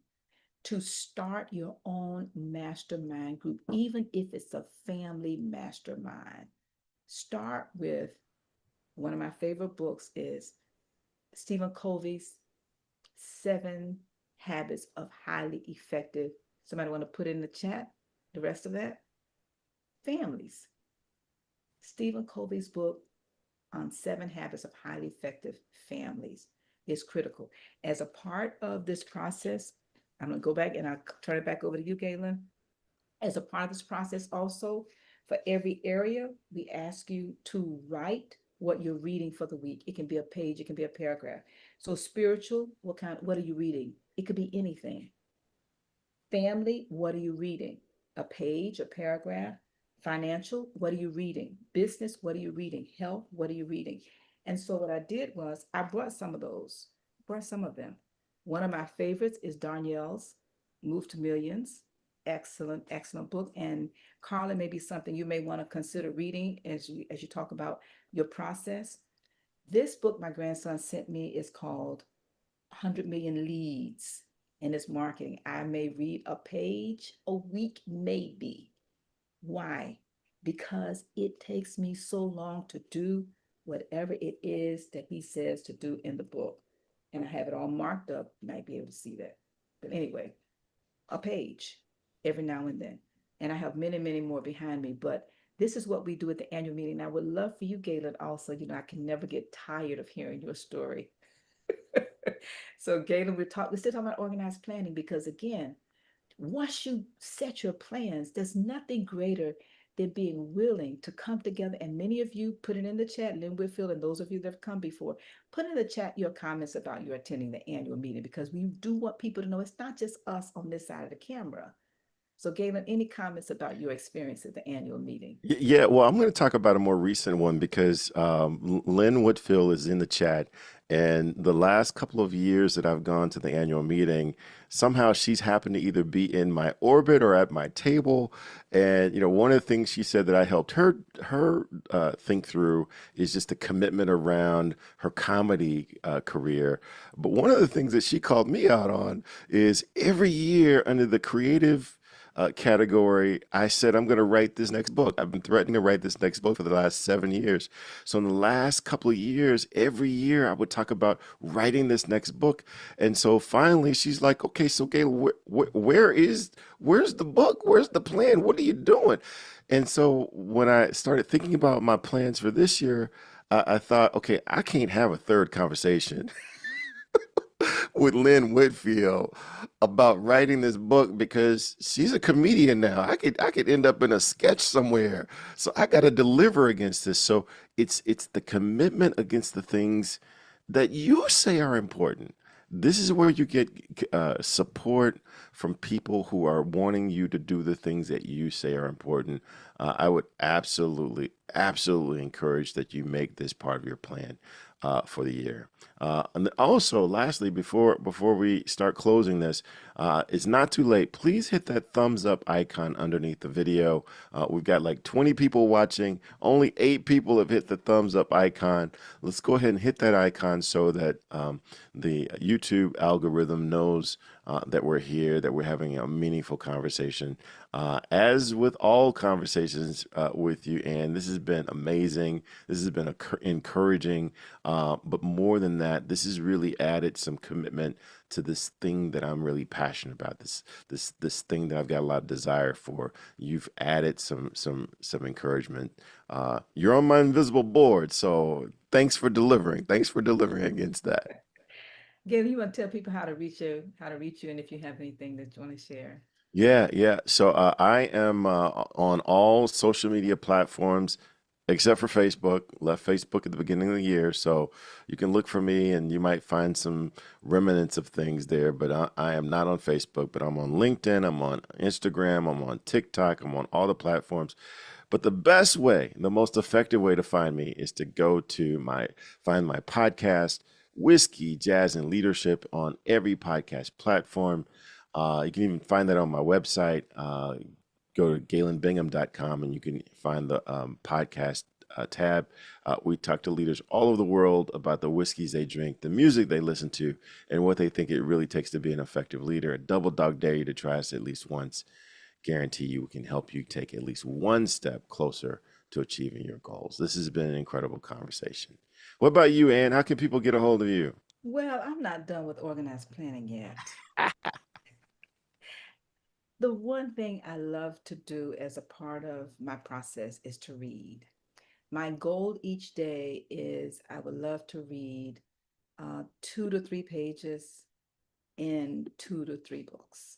to start your own mastermind group, even if it's a family mastermind. Start with one of my favorite books is Stephen Covey's 7 Habits of Highly Effective. Somebody want to put in the chat the rest of that? Families. Stephen Covey's book on 7 Habits of Highly Effective Families is critical. As a part of this process, I'm going to go back and I'll turn it back over to you, Galen. As a part of this process, also, for every area, we ask you to write what you're reading for the week. It can be a page, it can be a paragraph. So spiritual, what are you reading? It could be anything. Family, what are you reading? A page, a paragraph. Financial, what are you reading? Business, what are you reading? Health, what are you reading? And so what I did was I brought some of those, brought some of them. One of my favorites is Darnielle's Move to Millions. Excellent, excellent book. And Carla, maybe something you may want to consider reading as you talk about your process. This book my grandson sent me is called 100 Million Leads in its marketing. I may read a page a week, maybe. Why? Because it takes me so long to do whatever it is that he says to do in the book. And I have it all marked up. You might be able to see that. But anyway, a page every now and then. And I have many, many more behind me. But this is what we do at the annual meeting. I would love for you, Galen, also. I can never get tired of hearing your story. So, Galen, we're still talking about organized planning because, again, once you set your plans, there's nothing greater than being willing to come together. And many of you put it in the chat, Lynn Whitfield, and those of you that have come before, put in the chat your comments about you attending the annual meeting because we do want people to know it's not just us on this side of the camera. So, Galen, any comments about your experience at the annual meeting? Yeah, well, I'm going to talk about a more recent one because Lynn Whitfield is in the chat. And the last couple of years that I've gone to the annual meeting, somehow she's happened to either be in my orbit or at my table. And one of the things she said that I helped her think through is just the commitment around her comedy career. But one of the things that she called me out on is every year under the creative category, I said, I'm going to write this next book. I've been threatening to write this next book for the last 7 years. So in the last couple of years, every year I would talk about writing this next book. And so finally she's like, okay, so Gail, where's the book? Where's the plan? What are you doing? And so when I started thinking about my plans for this year, I thought, okay, I can't have a third conversation with Lynn Whitfield about writing this book because she's a comedian now. I could end up in a sketch somewhere. So I got to deliver against this. So it's the commitment against the things that you say are important. This is where you get support from people who are wanting you to do the things that you say are important. I would absolutely, absolutely encourage that you make this part of your plan for the year. And also, lastly, before we start closing this, it's not too late. Please hit that thumbs up icon underneath the video. We've got like 20 people watching. Only 8 people have hit the thumbs up icon. Let's go ahead and hit that icon so that the YouTube algorithm knows that we're here, that we're having a meaningful conversation. As with all conversations with you, and this has been amazing. This has been encouraging. But more than that, this has really added some commitment to this thing that I'm really passionate about. This thing that I've got a lot of desire for. You've added some encouragement. You're on my invisible board, so thanks for delivering. Thanks for delivering against that. Gail, you want to tell people how to reach you, and if you have anything that you want to share? Yeah, yeah. So I am on all social media platforms except for Facebook. Left Facebook at the beginning of the year, so you can look for me and you might find some remnants of things there. But I am not on Facebook, but I'm on LinkedIn, I'm on Instagram, I'm on TikTok, I'm on all the platforms. But the best way, the most effective way to find me is to go to find my podcast, Whiskey, Jazz, and Leadership on every podcast platform. You can even find that on my website. Go to galenbingham.com and you can find the podcast tab. We talk to leaders all over the world about the whiskeys they drink, the music they listen to, and what they think it really takes to be an effective leader. A double dog dare you to try us at least once. Guarantee you we can help you take at least one step closer to achieving your goals. This has been an incredible conversation. What about you, Ann? How can people get a hold of you? Well, I'm not done with organized planning yet. The one thing I love to do as a part of my process is to read. My goal each day is I would love to read 2 to 3 pages in 2 to 3 books.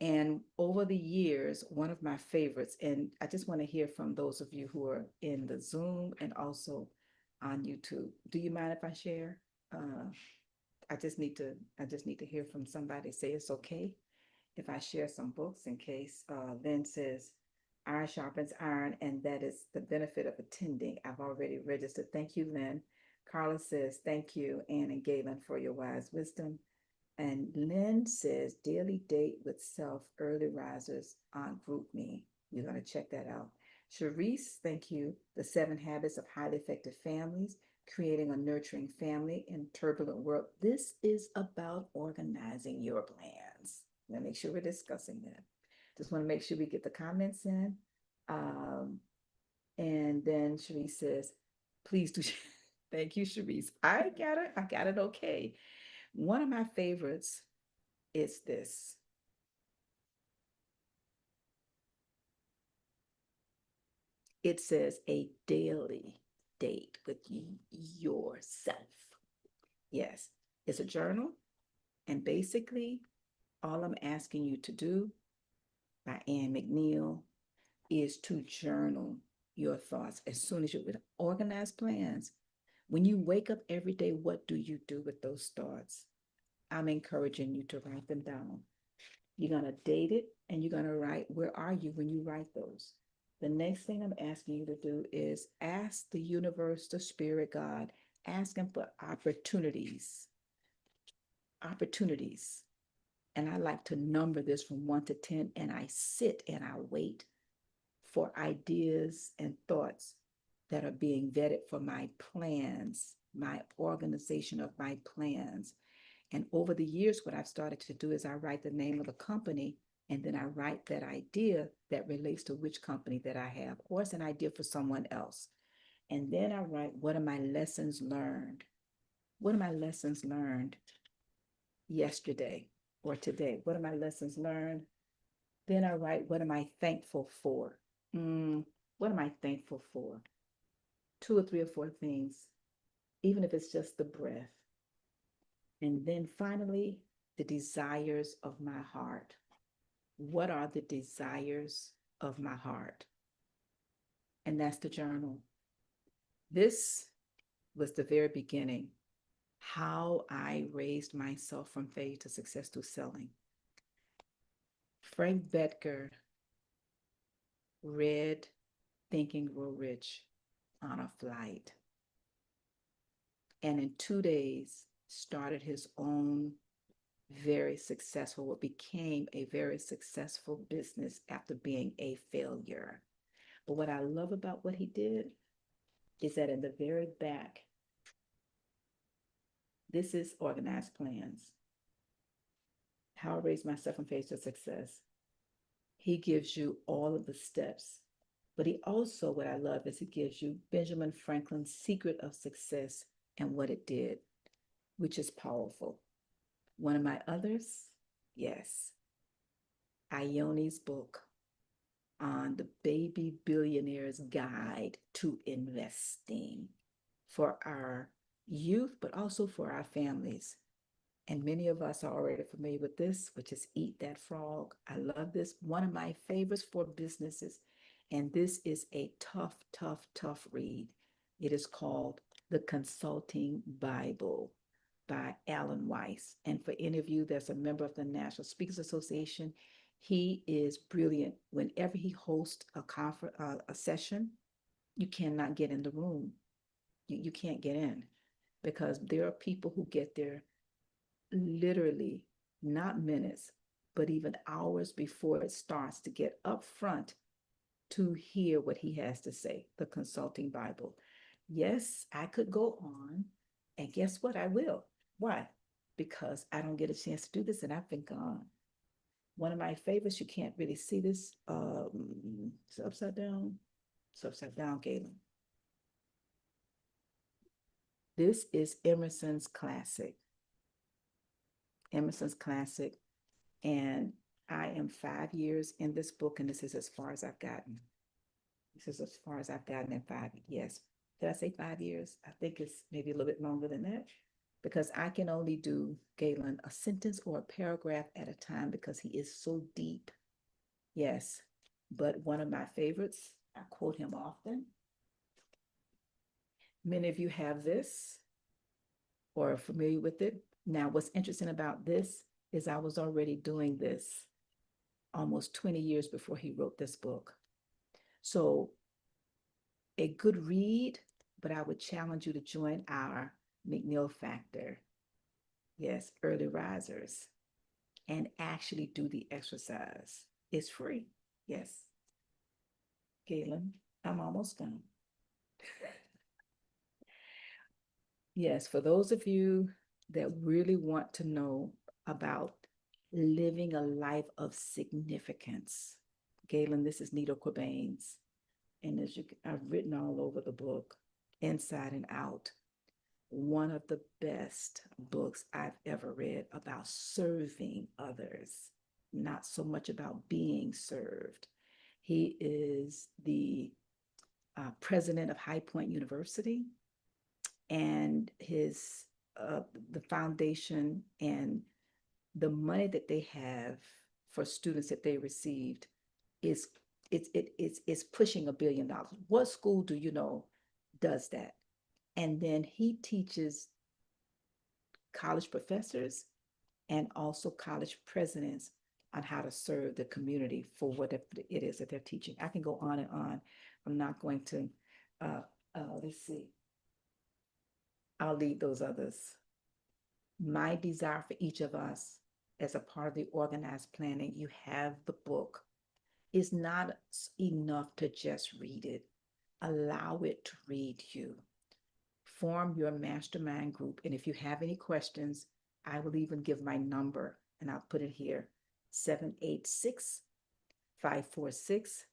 And over the years, one of my favorites, and I just want to hear from those of you who are in the Zoom and also on YouTube. Do you mind if I share? Uh, I just need to hear from somebody say it's okay if I share some books in case Lynn says iron sharpens iron, and that is the benefit of attending. I've already registered. Thank you, Lynn. Carla says, thank you, Anne and Galen, for your wise wisdom. And Lynn says, daily date with self, early risers on Group Me. You're going to check that out. Cherise, thank you. The 7 Habits of Highly Effective Families, creating a nurturing family in turbulent world. This is about organizing your plans. Let me make sure we're discussing that. Just want to make sure we get the comments in. Um, and then Cherise says, please do. Thank you, Cherise. I got it. I got it. Okay. One of my favorites is this. It says a daily date with yourself. Yes, it's a journal. And basically, all I'm asking you to do by Anne McNeil is to journal your thoughts as soon as you organize plans. When you wake up every day, what do you do with those thoughts? I'm encouraging you to write them down. You're going to date it and you're going to write, where are you when you write those? The next thing I'm asking you to do is ask the universe, the spirit, God, ask him for opportunities. Opportunities. And I like to number this from 1 to 10, and I sit and I wait for ideas and thoughts that are being vetted for my plans, my organization of my plans. And over the years, what I've started to do is I write the name of the company, and then I write that idea that relates to which company that I have, or it's an idea for someone else. And then I write, what are my lessons learned? What are my lessons learned yesterday or today? What are my lessons learned? Then I write, what am I thankful for? What am I thankful for? 2 or 3 or 4 things, even if it's just the breath. And then finally, the desires of my heart. What are the desires of my heart? And that's the journal. This was the very beginning, how I raised myself from failure to success through selling. Frank Bettger read Think and Grow Rich on a flight. And in 2 days, started his own very successful, what became a very successful business after being a failure. But what I love about what he did is that in the very back, this is organized plans. How I raise myself from failure to success. He gives you all of the steps. But he also, what I love is he gives you Benjamin Franklin's secret of success and what it did, which is powerful. One of my others, yes, Ione's book on the baby billionaire's guide to investing for our youth, but also for our families. And many of us are already familiar with this, which is Eat That Frog. I love this. One of my favorites for businesses. And this is a tough, tough, tough read. It is called The Consulting Bible by Alan Weiss. And for any of you that's a member of the National Speakers Association, he is brilliant. Whenever he hosts a conference, a session, you cannot get in the room. You can't get in because there are people who get there literally not minutes, but even hours before it starts to get up front to hear what he has to say, the Consulting Bible. Yes, I could go on, and guess what? I will. Why? Because I don't get a chance to do this, and I've been gone. One of my favorites, you can't really see this. It's upside down. It's upside down, Galen. This is Emerson's classic. Emerson's classic. And I am 5 years in this book, and this is as far as I've gotten. This is as far as I've gotten in 5 years. Yes. Did I say 5 years? I think it's maybe a little bit longer than that because I can only do, Galen, a sentence or a paragraph at a time because he is so deep. Yes. But one of my favorites, I quote him often. Many of you have this or are familiar with it. Now, what's interesting about this is I was already doing this almost 20 years before he wrote this book. So a good read, but I would challenge you to join our McNeil Factor. Yes, early risers, and actually do the exercise. It's free. Yes. Galen, I'm almost done. Yes, for those of you that really want to know about living a life of significance, Galen, this is Nito Quabane's. And as you, I've written all over the book, inside and out. One of the best books I've ever read about serving others, not so much about being served. He is the president of High Point University, and his the foundation and the money that they have for students that they received is it's pushing $1 billion. What school do you know does that? And then he teaches college professors and also college presidents on how to serve the community for whatever it is that they're teaching. I can go on and on. I'm not going to, let's see, I'll leave those others. My desire for each of us as a part of the organized planning, you have the book. It's not enough to just read it. Allow it to read you. Form your mastermind group. And if you have any questions, I will even give my number and I'll put it here 786 546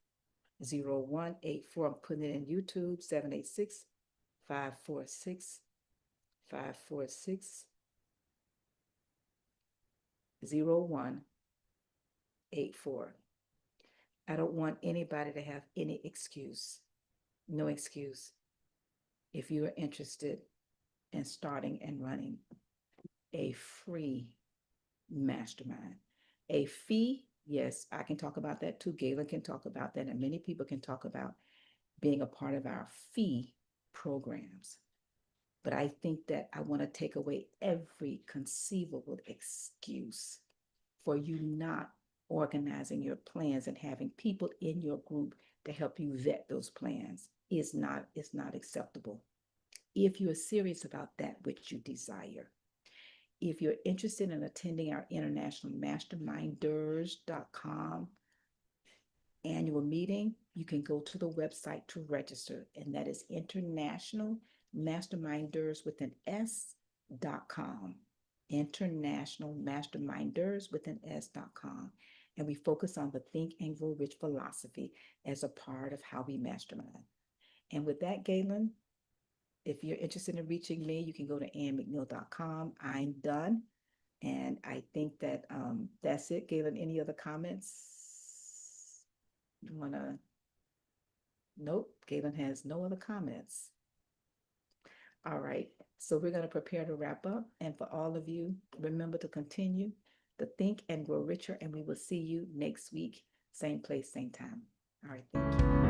0184. I'm putting it in YouTube 786 546 546 0184. I don't want anybody to have any excuse, no excuse, if you are interested in starting and running. a free mastermind. A fee, yes, I can talk about that too. Galen can talk about that, and many people can talk about being a part of our fee programs. But I think that I want to take away every conceivable excuse for you not organizing your plans and having people in your group to help you vet those plans is not acceptable. If you are serious about that which you desire. If you're interested in attending our international masterminders.com annual meeting, you can go to the website to register, and that is international masterminders with an s.com. International masterminders with an s.com. And we focus on the Think and Grow Rich philosophy as a part of how we mastermind. And with that, Galen, if you're interested in reaching me, you can go to annmcneil.com. I'm done. And I think that that's it. Galen, any other comments? You want to? Nope. Galen has no other comments. All right. So we're going to prepare to wrap up. And for all of you, remember to continue to think and grow richer. And we will see you next week, same place, same time. All right. Thank you.